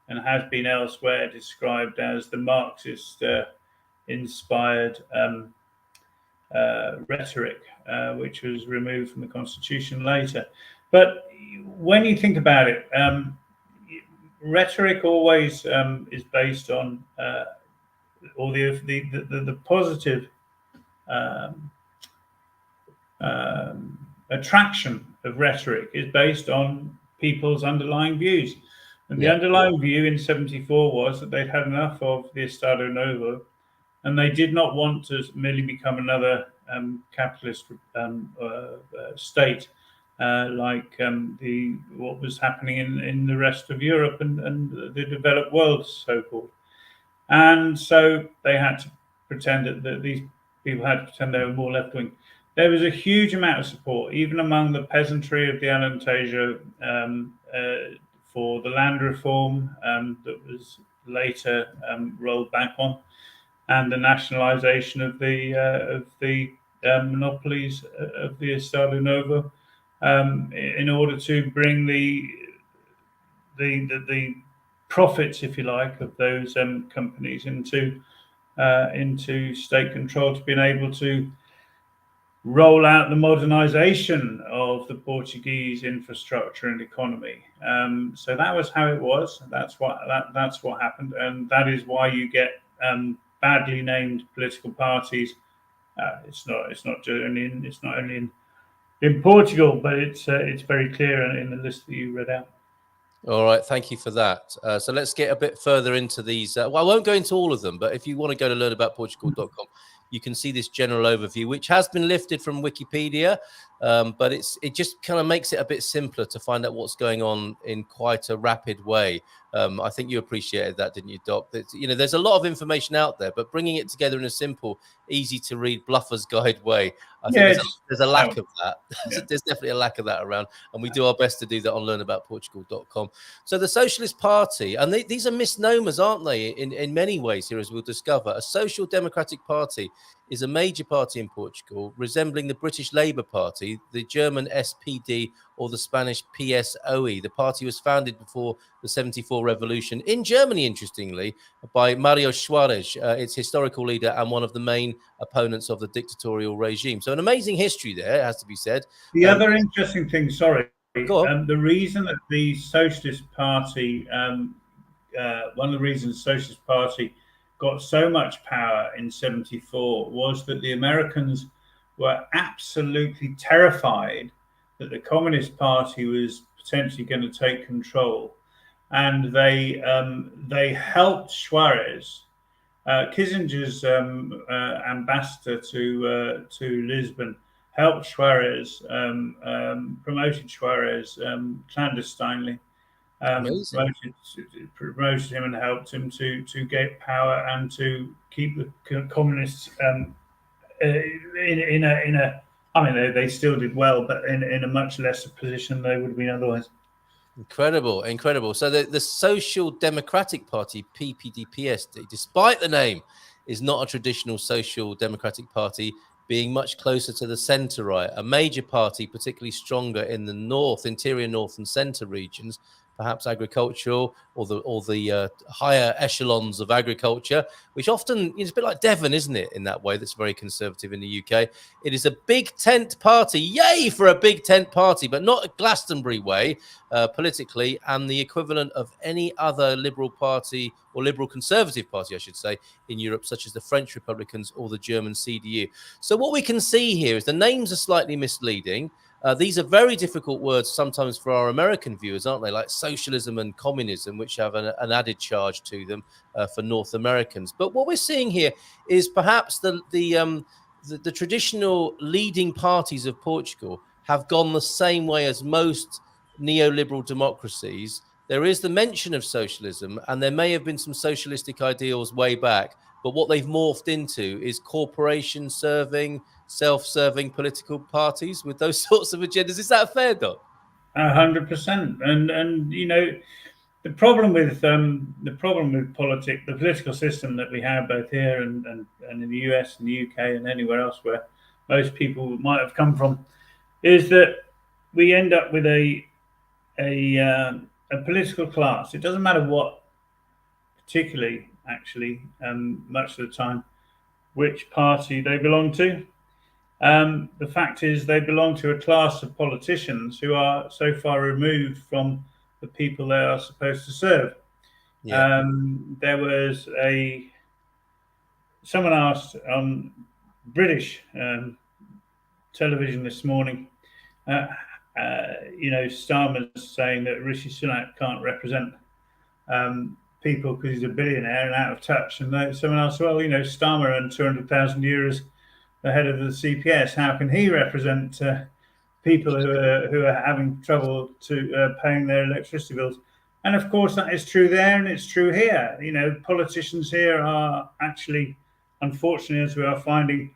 S6: and has been elsewhere described as the Marxist inspired rhetoric, which was removed from the Constitution later. But when you think about it, rhetoric always is based on, or the positive attraction of rhetoric is based on people's underlying views. And the underlying view in 74 was that they'd had enough of the Estado Novo, and they did not want to merely become another capitalist state like what was happening in the rest of Europe and the developed world, so-called. And so they had to pretend that these people had to pretend they were more left-wing. There was a huge amount of support, even among the peasantry of the Alentejo, for the land reform that was later rolled back on, and the nationalisation of the monopolies of the Estado Novo, in order to bring the profits, if you like, of those companies into state control, to being able to roll out the modernization of the Portuguese infrastructure and economy. So that was how it was. That's what happened, and that is why you get badly named political parties. It's not only in Portugal, but it's very clear in the list that you read out.
S1: All right, thank you for that. So let's get a bit further into these. Well, I won't go into all of them, but if you want to go to learnaboutportugal.com, you can see this general overview, which has been lifted from Wikipedia, but it just kind of makes it a bit simpler to find out what's going on in quite a rapid way. I think you appreciated that, didn't you, Doc? That, there's a lot of information out there, but bringing it together in a simple, easy to read Bluffer's Guide way, I think there's a lack of that. Yeah. There's definitely a lack of that around, and we do our best to do that on learnaboutportugal.com. So the Socialist Party, and these are misnomers, aren't they, in many ways here, as we'll discover. A Social Democratic Party is a major party in Portugal, resembling the British Labour Party, the German SPD, or the Spanish PSOE. The party was founded before the 74 revolution in Germany, interestingly, by Mario Suarez, its historical leader and one of the main opponents of the dictatorial regime. So an amazing history there, it has to be said.
S6: The other interesting thing,
S1: the
S6: reason that the Socialist Party, one of the reasons the Socialist Party got so much power in 74 was that the Americans were absolutely terrified that the Communist Party was potentially going to take control, and they helped Suarez, Kissinger's ambassador to Lisbon, helped Suarez, promoted Suarez clandestinely. Promoted him and helped him to get power and to keep the communists in a. I mean, they still did well, but in a much lesser position than they would have been otherwise.
S1: Incredible. So the Social Democratic Party, PPD-PSD, despite the name, is not a traditional social democratic party, being much closer to the centre-right, a major party, particularly stronger in the north, interior north and centre regions, perhaps agricultural or the higher echelons of agriculture, which often is a bit like Devon, isn't it, in that way, that's very conservative in the UK. It is a big tent party. Yay for a big tent party, but not a Glastonbury way politically, and the equivalent of any other Liberal Party or Liberal Conservative Party, I should say, in Europe, such as the French Republicans or the German CDU. So what we can see here is the names are slightly misleading. These are very difficult words sometimes for our American viewers, aren't they? Like socialism and communism, which have an added charge to them for North Americans. But what we're seeing here is perhaps the traditional leading parties of Portugal have gone the same way as most neoliberal democracies. There is the mention of socialism, and there may have been some socialistic ideals way back, but what they've morphed into is corporation serving, self-serving political parties with those sorts of agendas. Is that fair, Doc?
S6: 100%. And you know, the problem with politics, the political system that we have both here and in the US and the UK and anywhere else where most people might have come from, is that we end up with a political class. It doesn't matter what, particularly actually, much of the time, which party they belong to. The fact is they belong to a class of politicians who are so far removed from the people they are supposed to serve.
S1: Yeah.
S6: There was someone asked on British television this morning, Starmer's saying that Rishi Sunak can't represent people because he's a billionaire and out of touch. And someone asked, well, Starmer earned 200,000 euros the head of the CPS. How can he represent people who are having trouble to paying their electricity bills? And of course, that is true there, and it's true here. Politicians here are actually, unfortunately, as we are finding,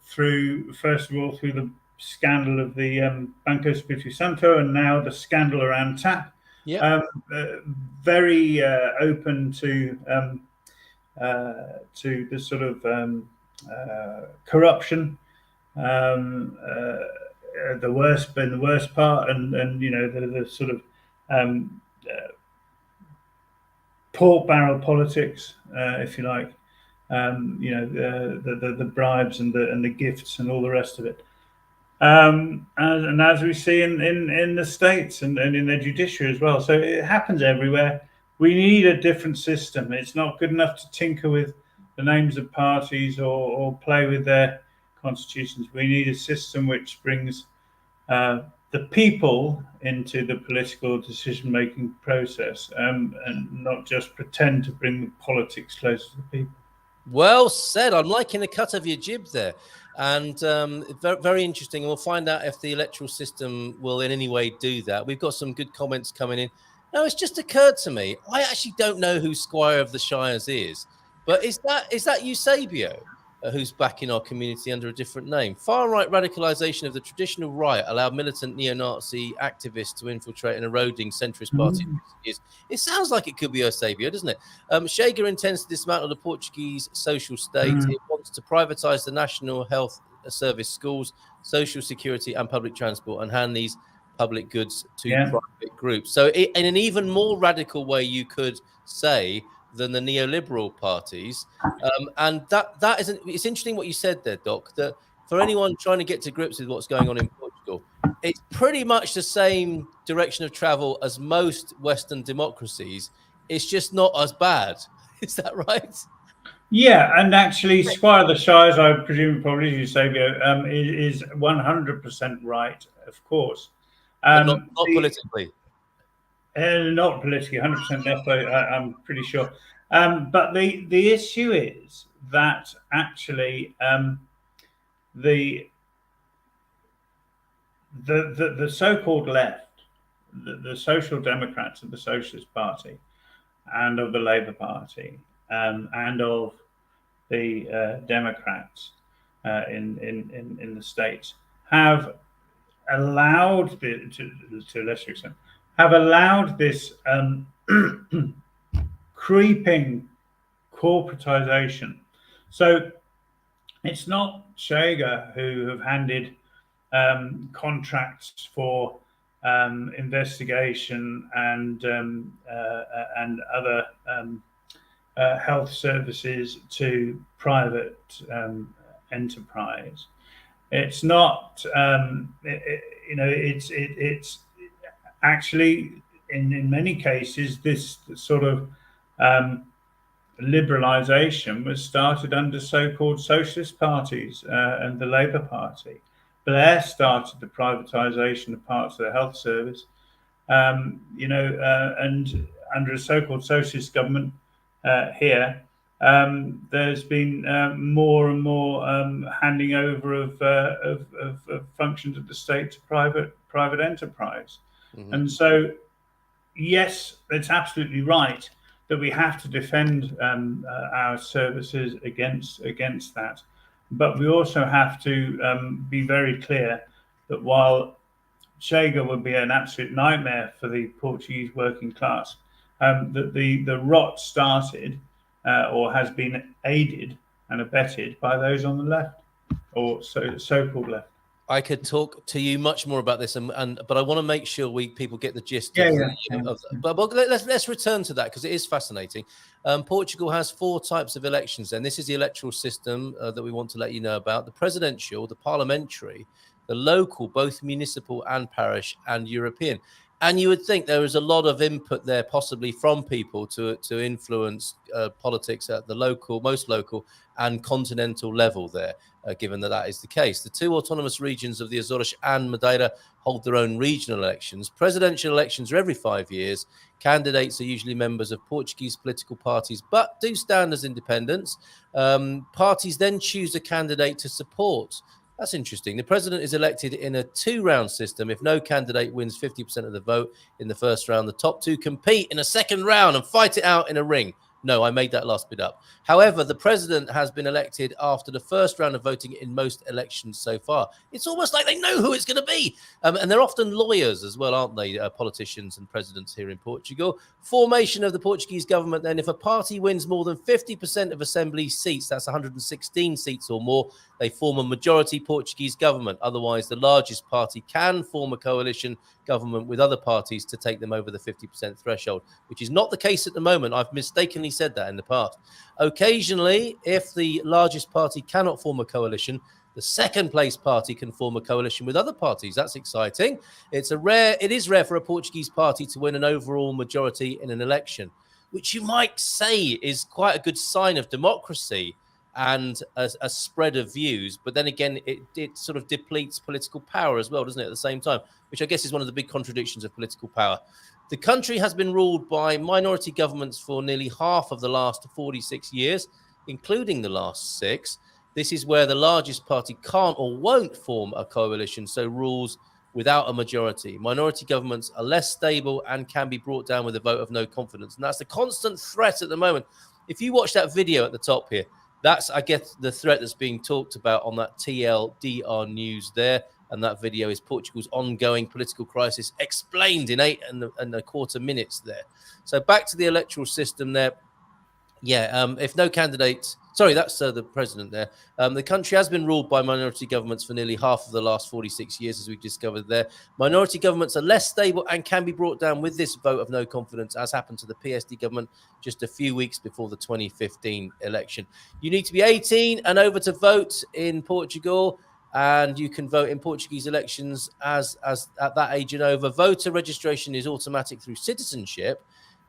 S6: through the scandal of the Banco Espiritu Santo, and now the scandal around TAP, very open to the sort of corruption, the worst part, and the sort of pork barrel politics, if you like, the bribes and the gifts and all the rest of it. And as we see in the States and in the judiciary as well. So it happens everywhere. We need a different system. It's not good enough to tinker with the names of parties or play with their constitutions. We need a system which brings the people into the political decision-making process, and not just pretend to bring the politics closer to the people.
S1: Well said. I'm liking the cut of your jib there. And very, very interesting. We'll find out if the electoral system will in any way do that. We've got some good comments coming in. Now, it's just occurred to me, I actually don't know who Squire of the Shires is, but is that Eusebio, who's back in our community under a different name? Far-right radicalization of the traditional right allowed militant neo-Nazi activists to infiltrate an eroding centrist party. It sounds like it could be Eusebio, doesn't it? Chega intends to dismantle the Portuguese social state. It wants to privatize the national health service, schools, social security, and public transport, and hand these public goods to private groups. So in an even more radical way, you could say, than the neoliberal parties. And that isn't, it's interesting what you said there, Doc, that for anyone trying to get to grips with what's going on in Portugal, it's pretty much the same direction of travel as most Western democracies. It's just not as bad. Is that right?
S6: Yeah, and actually, Squire of the Shires, I presume probably Eusebio, is 100% right, of course.
S1: But not politically.
S6: Not politically, 100% definitely, I'm pretty sure. But the issue is that actually the so-called left, the Social Democrats of the Socialist Party and of the Labour Party, and of the Democrats in the States have allowed to a lesser extent, have allowed this creeping corporatization. So it's not Chega who have handed contracts for investigation and other health services to private enterprise. It's not, it's actually in many cases this sort of liberalisation was started under so-called socialist parties and the Labour Party. Blair started the privatisation of parts of the health service, and under a so-called socialist government here, there's been more and more handing over of functions of the state to private enterprise. Mm-hmm. And so, yes, it's absolutely right that we have to defend our services against that. But we also have to be very clear that while Chega would be an absolute nightmare for the Portuguese working class, that the rot started or has been aided and abetted by those on the left, or so-called left.
S1: I could talk to you much more about this, but I want to make sure people get the gist. But let's return to that, because it is fascinating. Portugal has 4 types of elections, and this is the electoral system that we want to let you know about: the presidential, the parliamentary, the local, both municipal and parish, and European. And you would think there is a lot of input there, possibly from people to influence politics at the local, most local and continental level there, given that is the case. The 2 autonomous regions of the Azores and Madeira hold their own regional elections. Presidential elections are every 5 years. Candidates are usually members of Portuguese political parties, but do stand as independents. Parties then choose a candidate to support. That's interesting. The president is elected in a 2-round system. If no candidate wins 50% of the vote in the first round, the top 2 compete in a second round and fight it out in a ring. No, I made that last bit up. However, the president has been elected after the first round of voting in most elections so far. It's almost like they know who it's going to be. And they're often lawyers as well, aren't they? Politicians and presidents here in Portugal. Formation of the Portuguese government, then, if a party wins more than 50% of assembly seats, that's 116 seats or more, they form a majority Portuguese government. Otherwise, the largest party can form a coalition government with other parties to take them over the 50% threshold, which is not the case at the moment. I've mistakenly said that in the past. Occasionally, if the largest party cannot form a coalition, the second place party can form a coalition with other parties. That's exciting. It is rare for a Portuguese party to win an overall majority in an election, which you might say is quite a good sign of democracy and a spread of views. But then again, it sort of depletes political power as well, doesn't it, at the same time, which I guess is one of the big contradictions of political power. The country has been ruled by minority governments for nearly half of the last 46 years, including the last 6. This is where the largest party can't or won't form a coalition, so rules without a majority. Minority governments are less stable and can be brought down with a vote of no confidence. And that's the constant threat at the moment. If you watch that video at the top here, that's, I guess, the threat that's being talked about on that TLDR news there. And that video is Portugal's ongoing political crisis explained in 8.25 minutes there. So back to the electoral system there. Yeah, if no candidates... Sorry, that's the president there. The country has been ruled by minority governments for nearly half of the last 46 years, as we've discovered there. Minority governments are less stable and can be brought down with this vote of no confidence, as happened to the PSD government just a few weeks before the 2015 election. You need to be 18 and over to vote in Portugal, and you can vote in Portuguese elections as at that age and over. Voter registration is automatic through citizenship.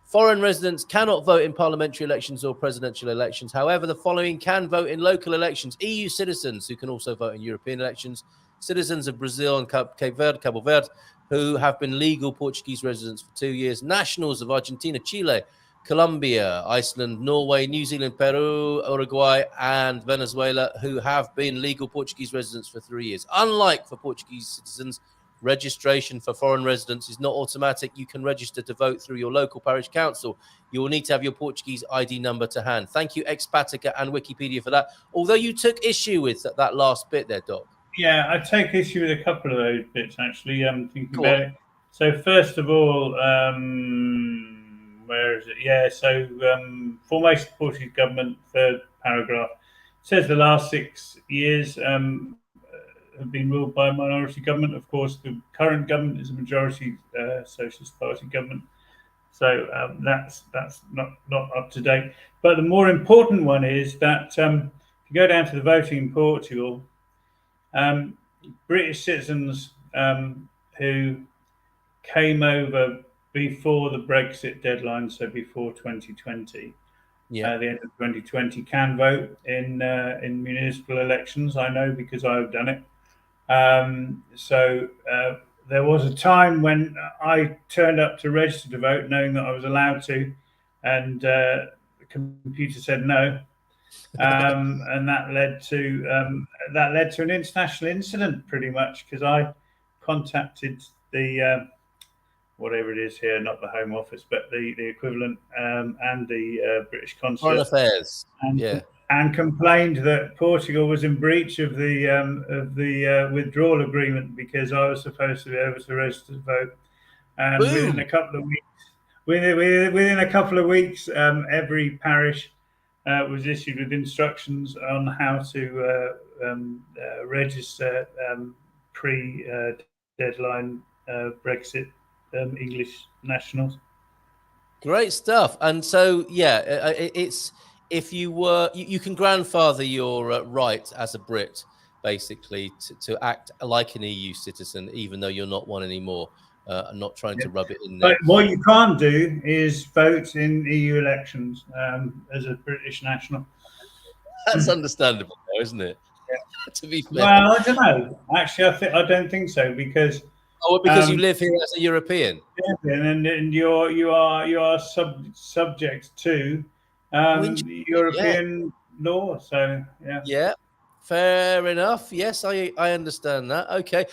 S1: Foreign residents cannot vote in parliamentary elections or presidential elections. However, the following can vote in local elections: EU citizens who can also vote in European elections, citizens of Brazil and Cabo Verde who have been legal Portuguese residents for 2 years, nationals of Argentina, Chile, Colombia, Iceland, Norway, New Zealand, Peru, Uruguay, and Venezuela who have been legal Portuguese residents for 3 years. Unlike for Portuguese citizens, registration for foreign residents is not automatic. You can register to vote through your local parish council. You will need to have your Portuguese ID number to hand. Thank you, Expatica and Wikipedia, for that. Although you took issue with that last bit there, Doc.
S6: Yeah, I take issue with a couple of those bits, actually. I'm thinking about it. So first of all, where is it? Yeah, so formation of the Portuguese government, third paragraph, says the last 6 years have been ruled by a minority government. Of course, the current government is a majority Socialist Party government, so that's not up to date. But the more important one is that if you go down to the voting in Portugal, British citizens who came over before the Brexit deadline, so before 2020.
S1: Yeah.
S6: The end of 2020, can vote in municipal elections. I know because I've done it. So there was a time when I turned up to register to vote, knowing that I was allowed to, and the computer said no, and that led to an international incident, pretty much, because I contacted the whatever it is here, not the Home Office, but the equivalent, and the British
S1: Foreign
S6: Consulate,
S1: Affairs.
S6: and,
S1: Yeah.
S6: and complained that Portugal was in breach of the withdrawal agreement, because I was supposed to be able to register to vote. And
S1: Boom.
S6: within a couple of weeks, every parish was issued with instructions on how to register pre-deadline Brexit English nationals.
S1: Great stuff. And so, yeah, it's if you can grandfather your right as a Brit, basically, to act like an EU citizen, even though you're not one anymore. I'm not trying to rub it in there.
S6: But what you can't do is vote in EU elections as a British national.
S1: That's understandable, though, isn't it?
S6: Yeah.
S1: To be fair.
S6: Well, I don't know. Actually, I don't think so, because
S1: because you live here as a European,
S6: and you are subject to European law. So yeah.
S1: Yeah. Fair enough. Yes, I understand that. Okay.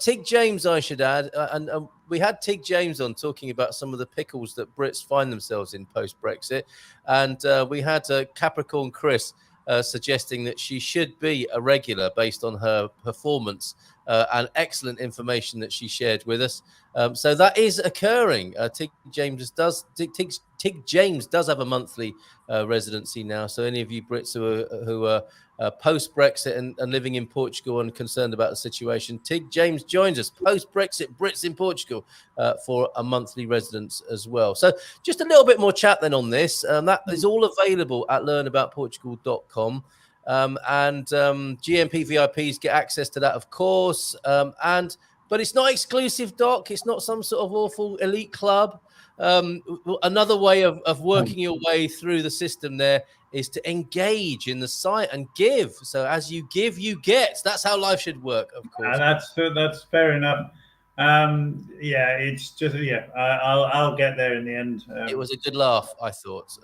S1: Tig James, I should add, and we had Tig James on talking about some of the pickles that Brits find themselves in post-Brexit, and we had Capricorn Chris suggesting that she should be a regular based on her performance and excellent information that she shared with us. So that is occurring. Tig James does have a monthly residency now. So any of you Brits who are post-Brexit and living in Portugal and concerned about the situation, Tig James joins us, post-Brexit Brits in Portugal, for a monthly residence as well. So just a little bit more chat then on this. That is all available at learnaboutportugal.com. And GMP VIPs get access to that, of course. But it's not exclusive, Doc. It's not some sort of awful elite club. Another way of working your way through the system there is to engage in the site and give. So as you give, you get. That's how life should work, of course.
S6: That's fair enough. Yeah, it's just I'll get there in the end.
S1: It was a good laugh, I thought.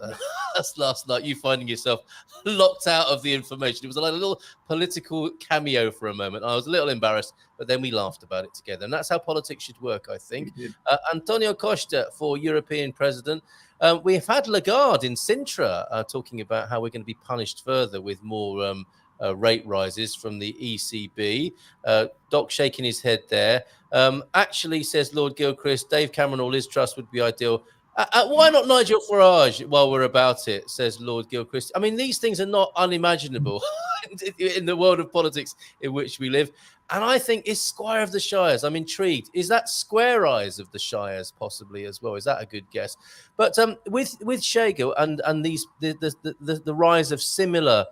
S1: That's last night, you finding yourself locked out of the information. It was like a little political cameo for a moment. I was a little embarrassed, but then we laughed about it together. And that's how politics should work, I think. Antonio Costa for European president. We've had Lagarde in Sintra talking about how we're going to be punished further with more rate rises from the ECB. Doc shaking his head there. Actually, says Lord Gilchrist, Dave Cameron or Liz Truss would be ideal. Why not Nigel Farage while we're about it, says Lord Gilchrist. I mean, these things are not unimaginable in the world of politics in which we live. And I think, is Squire of the Shires? I'm intrigued. Is that Square Eyes of the Shires possibly as well? Is that a good guess? But with Shago and these the rise of similar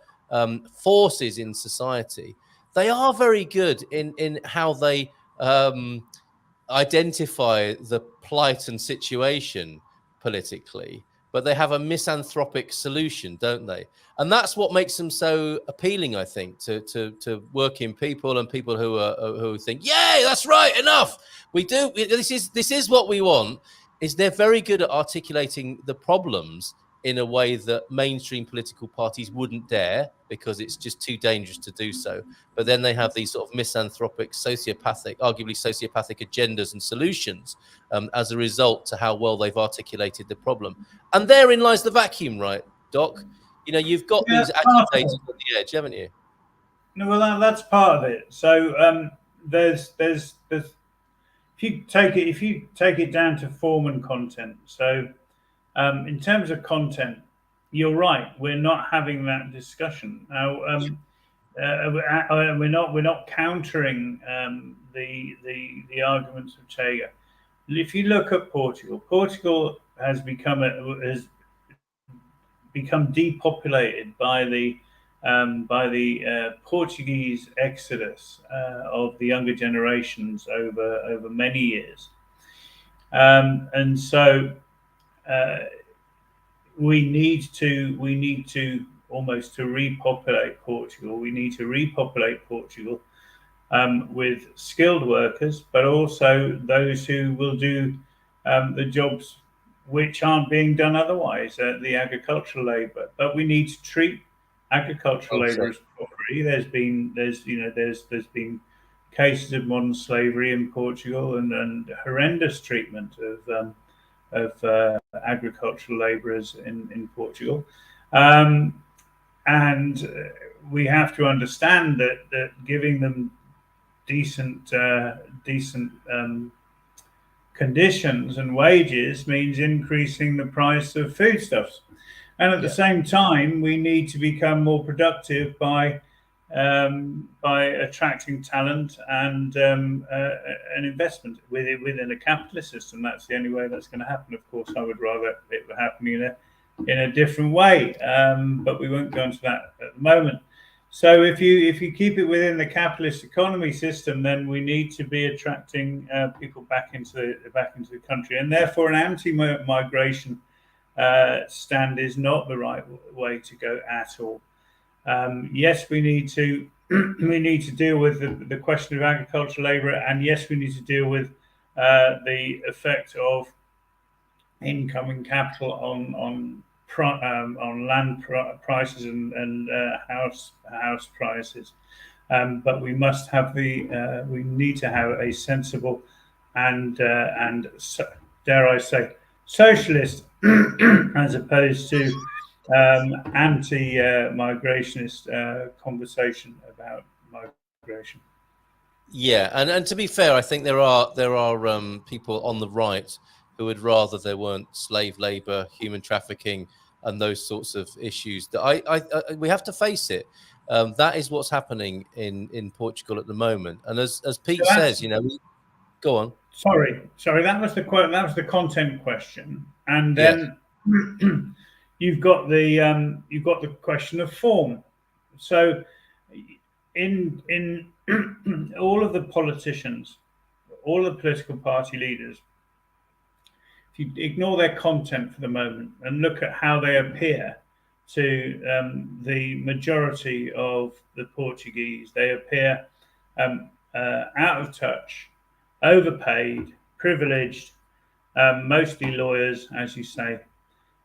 S1: forces in society, they are very good in how they identify the plight and situation politically, but they have a misanthropic solution, don't they? And that's what makes them so appealing, I think, to working people and people who think, yay, that's right, enough. We do. This is what we want. Is they're very good at articulating the problems in a way that mainstream political parties wouldn't dare, because it's just too dangerous to do so. But then they have these sort of misanthropic, arguably sociopathic agendas and solutions as a result to how well they've articulated the problem. And therein lies the vacuum, right, Doc? You know, you've got these agitators on the edge, haven't you?
S6: No, well, that's part of it. So there's if you take it down to form and content. So in terms of content, you're right. We're not having that discussion now. We're not countering the arguments of Chega. If you look at Portugal has become depopulated by the Portuguese exodus of the younger generations over many years. And so we need to almost to repopulate Portugal. We need to repopulate Portugal with skilled workers, but also those who will do the jobs which aren't being done otherwise, the agricultural labour. But we need to treat agricultural labour as property. There's been cases of modern slavery in Portugal and horrendous treatment of agricultural labourers in Portugal. And we have to understand that giving them decent conditions and wages means increasing the price of foodstuffs, and at the same time we need to become more productive by attracting talent and an investment within a capitalist system. That's the only way that's going to happen. Of course, I would rather it were happening in a different way, but we won't go into that at the moment. So if you keep it within the capitalist economy system, then we need to be attracting people back into the country, and therefore an anti-migration stand is not the right way to go at all. Yes, we need to deal with the question of agricultural labour, and yes, we need to deal with the effect of incoming capital on land prices and house prices, but we must have we need to have a sensible and dare I say socialist as opposed to anti-migrationist conversation about migration.
S1: Yeah, and to be fair, I think there are people on the right who would rather there weren't slave labor, human trafficking, and those sorts of issues. That we have to face it. That is what's happening in Portugal at the moment. And as Pete says, go on.
S6: Sorry, that was the content question, and then you've got the question of form. So in all of the politicians, all the political party leaders, if you ignore their content for the moment and look at how they appear to the majority of the Portuguese, they appear out of touch, overpaid, privileged, mostly lawyers, as you say,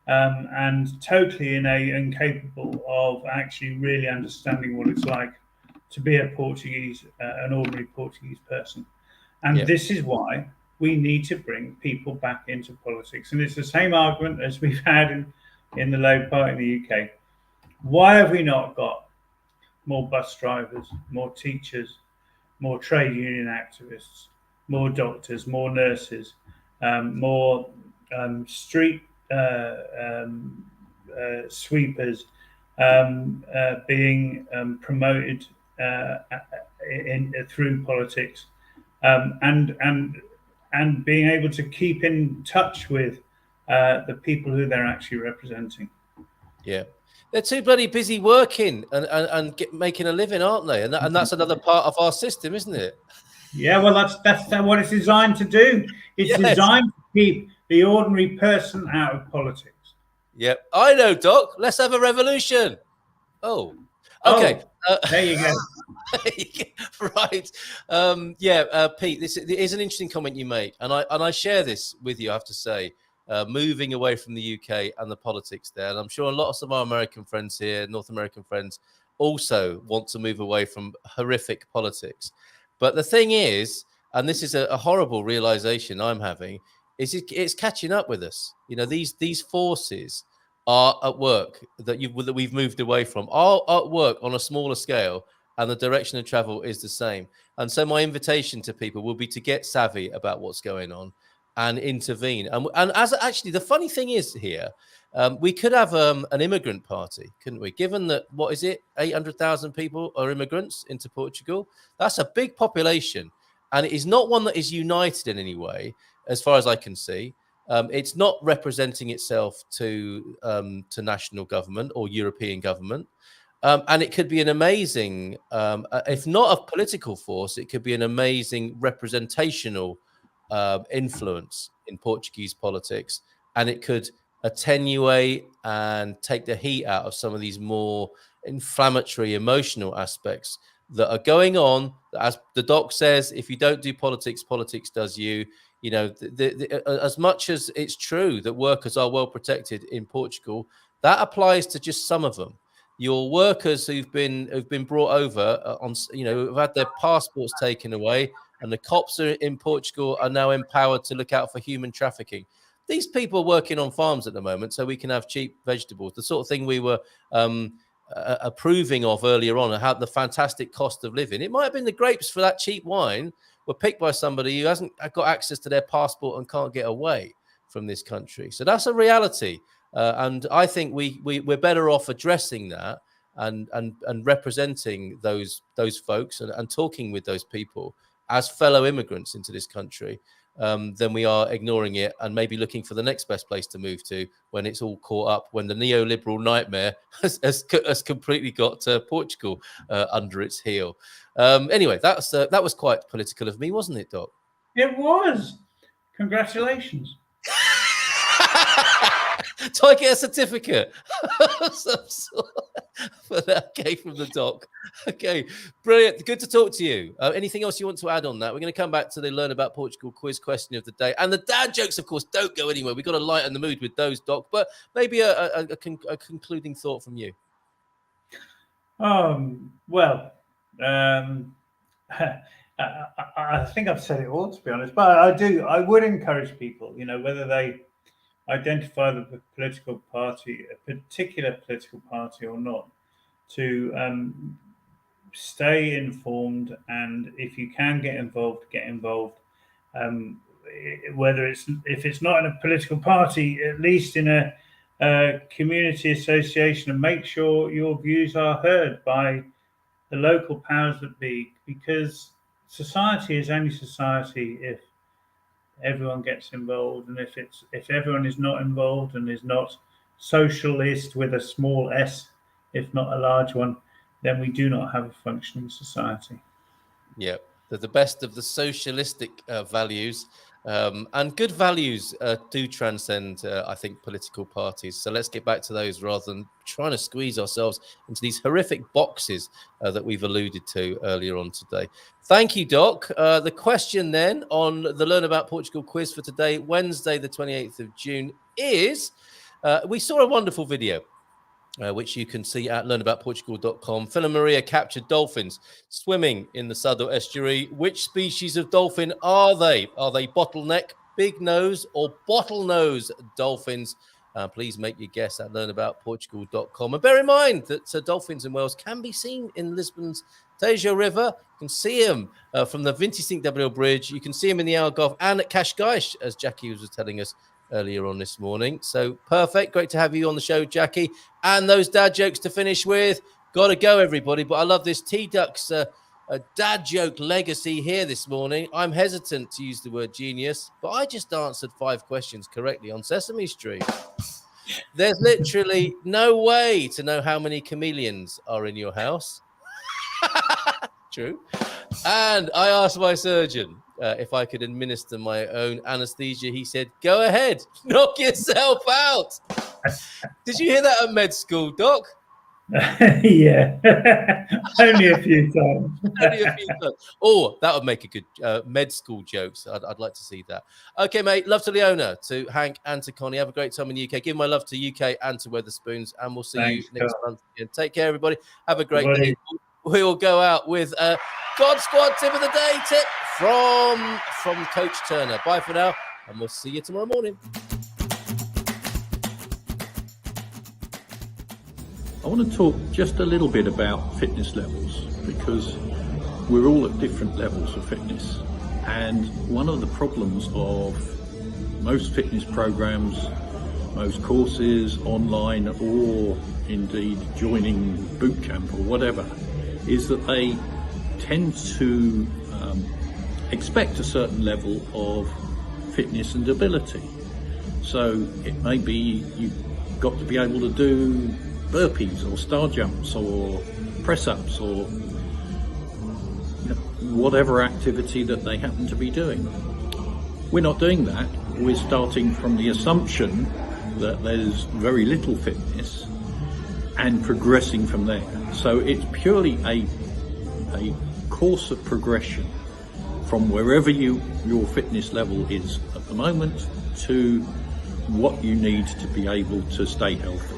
S6: and totally incapable of actually really understanding what it's like to be an ordinary Portuguese person. And this is why we need to bring people back into politics. And it's the same argument as we've had in the Labour Party in the UK. Why have we not got more bus drivers, more teachers, more trade union activists, more doctors, more nurses, more street sweepers being promoted through politics, and being able to keep in touch with the people who they're actually representing?
S1: Yeah, they're too bloody busy working and making a living, aren't they? And that's another part of our system, isn't it?
S6: Yeah, well, that's what it's designed to do. It's designed to keep the ordinary person out of politics.
S1: Yep, I know, Doc. Let's have a revolution. Oh, okay.
S6: There you go.
S1: Right. Pete, this is an interesting comment you make, and I share this with you. I have to say, moving away from the UK and the politics there, and I'm sure a lot of some of our American friends here, North American friends, also want to move away from horrific politics. But the thing is, and this is a horrible realization I'm having, is it's catching up with us. These forces are at work that we've moved away from, are at work on a smaller scale, and the direction of travel is the same. And so my invitation to people will be to get savvy about what's going on and intervene. And as actually, the funny thing is here, we could have an immigrant party, couldn't we? Given that, 800,000 people are immigrants into Portugal. That's a big population. And it is not one that is united in any way, as far as I can see. It's not representing itself to national government or European government. And it could be an amazing, if not a political force, it could be an amazing representational influence in Portuguese politics, and it could attenuate and take the heat out of some of these more inflammatory, emotional aspects that are going on. As the doc says, if you don't do politics, politics does you. You know, as much as it's true that workers are well protected in Portugal, that applies to just some of them. Your workers who've been brought over on, you know, have had their passports taken away, and the cops in Portugal are now empowered to look out for human trafficking. These people are working on farms at the moment so we can have cheap vegetables, the sort of thing we were approving of earlier on, how the fantastic cost of living. It might have been the grapes for that cheap wine were picked by somebody who hasn't got access to their passport and can't get away from this country. So that's a reality. And I think we're better off addressing that and representing those folks and talking with those people as fellow immigrants into this country, than we are ignoring it and maybe looking for the next best place to move to when it's all caught up, when the neoliberal nightmare has completely got Portugal under its heel. Anyway, that was quite political of me, wasn't it, Doc?
S6: It was. Congratulations.
S1: Do I get a certificate for that? Okay, from the doc. Okay, brilliant. Good to talk to you. Anything else you want to add on that? We're going to come back to the Learn About Portugal quiz question of the day. And the dad jokes, of course, don't go anywhere. We've got to lighten the mood with those, Doc. But maybe a concluding thought from you.
S6: Well, I think I've said it all, to be honest. But I would encourage people, you know, whether they identify the political party, a particular political party or not, to stay informed, and if you can get involved, get involved. Whether if it's not in a political party, at least in a community association, and make sure your views are heard by the local powers that be, because society is only society if everyone gets involved, and if everyone is not involved and is not socialist with a small s, if not a large one, then we do not have a functioning society. Yeah,
S1: they're the best of the socialistic values, and good values do transcend, I think, political parties. So let's get back to those rather than trying to squeeze ourselves into these horrific boxes that we've alluded to earlier on today. Thank you, Doc. The question then on the Learn About Portugal quiz for today, Wednesday, the 28th of June, is we saw a wonderful video, which you can see at learnaboutportugal.com. Phil and Maria captured dolphins swimming in the Southern Estuary. Which species of dolphin are they? Are they bottleneck, big nose, or bottlenose dolphins? Please make your guess at learnaboutportugal.com. And bear in mind that dolphins and whales can be seen in Lisbon's Tejo River. You can see them from the 25 Bridge. You can see them in the Algarve and at Cascais, as Jacqui was telling us earlier on this morning. So perfect. Great to have you on the show, Jacqui. And those dad jokes to finish with. Gotta go, everybody. But I love this T-Ducks dad joke legacy here this morning. I'm hesitant to use the word genius, but I just answered 5 questions correctly on Sesame Street. There's literally no way to know how many chameleons are in your house. True. And I asked my surgeon if I could administer my own anesthesia. He said, go ahead, knock yourself out. Did you hear that at med school, Doc?
S6: Yeah, only a few times.
S1: Only a few times. Oh, that would make a good med school jokes. I'd like to see that. Okay, mate. Love to Leona, to Hank, and to Connie. Have a great time in the UK. Give my love to UK and to Weatherspoons, and we'll see you next month again. Take care, everybody. Have a great day. We will go out with God Squad tip of the day tip from Coach Turner. Bye for now, and we'll see you tomorrow morning.
S8: I want to talk just a little bit about fitness levels, because we're all at different levels of fitness, and one of the problems of most fitness programs, most courses online, or indeed joining boot camp or whatever, is that they tend to expect a certain level of fitness and ability. So it may be you've got to be able to do burpees or star jumps or press-ups or whatever activity that they happen to be doing. We're not doing that. We're starting from the assumption that there's very little fitness and progressing from there. So it's purely a course of progression from wherever your fitness level is at the moment to what you need to be able to stay healthy.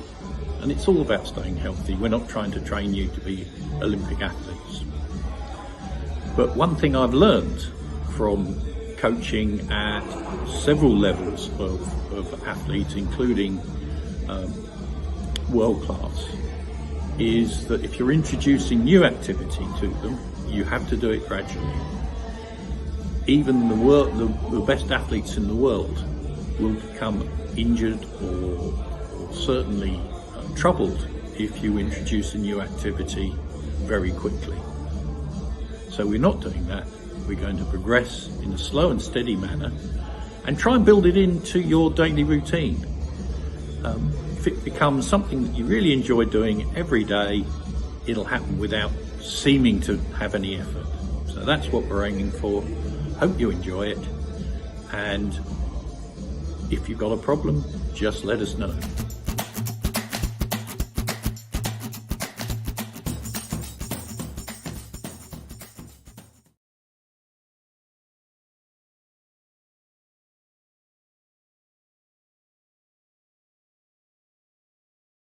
S8: And it's all about staying healthy. We're not trying to train you to be Olympic athletes. But one thing I've learned from coaching at several levels of athletes, including world class, is that if you're introducing new activity to them, you have to do it gradually. Even the best athletes in the world will become injured or certainly troubled if you introduce a new activity very quickly. So we're not doing that. We're going to progress in a slow and steady manner and try and build it into your daily routine. If it becomes something that you really enjoy doing every day, it'll happen without seeming to have any effort. So that's what we're aiming for. Hope you enjoy it. And if you've got a problem, just let us know.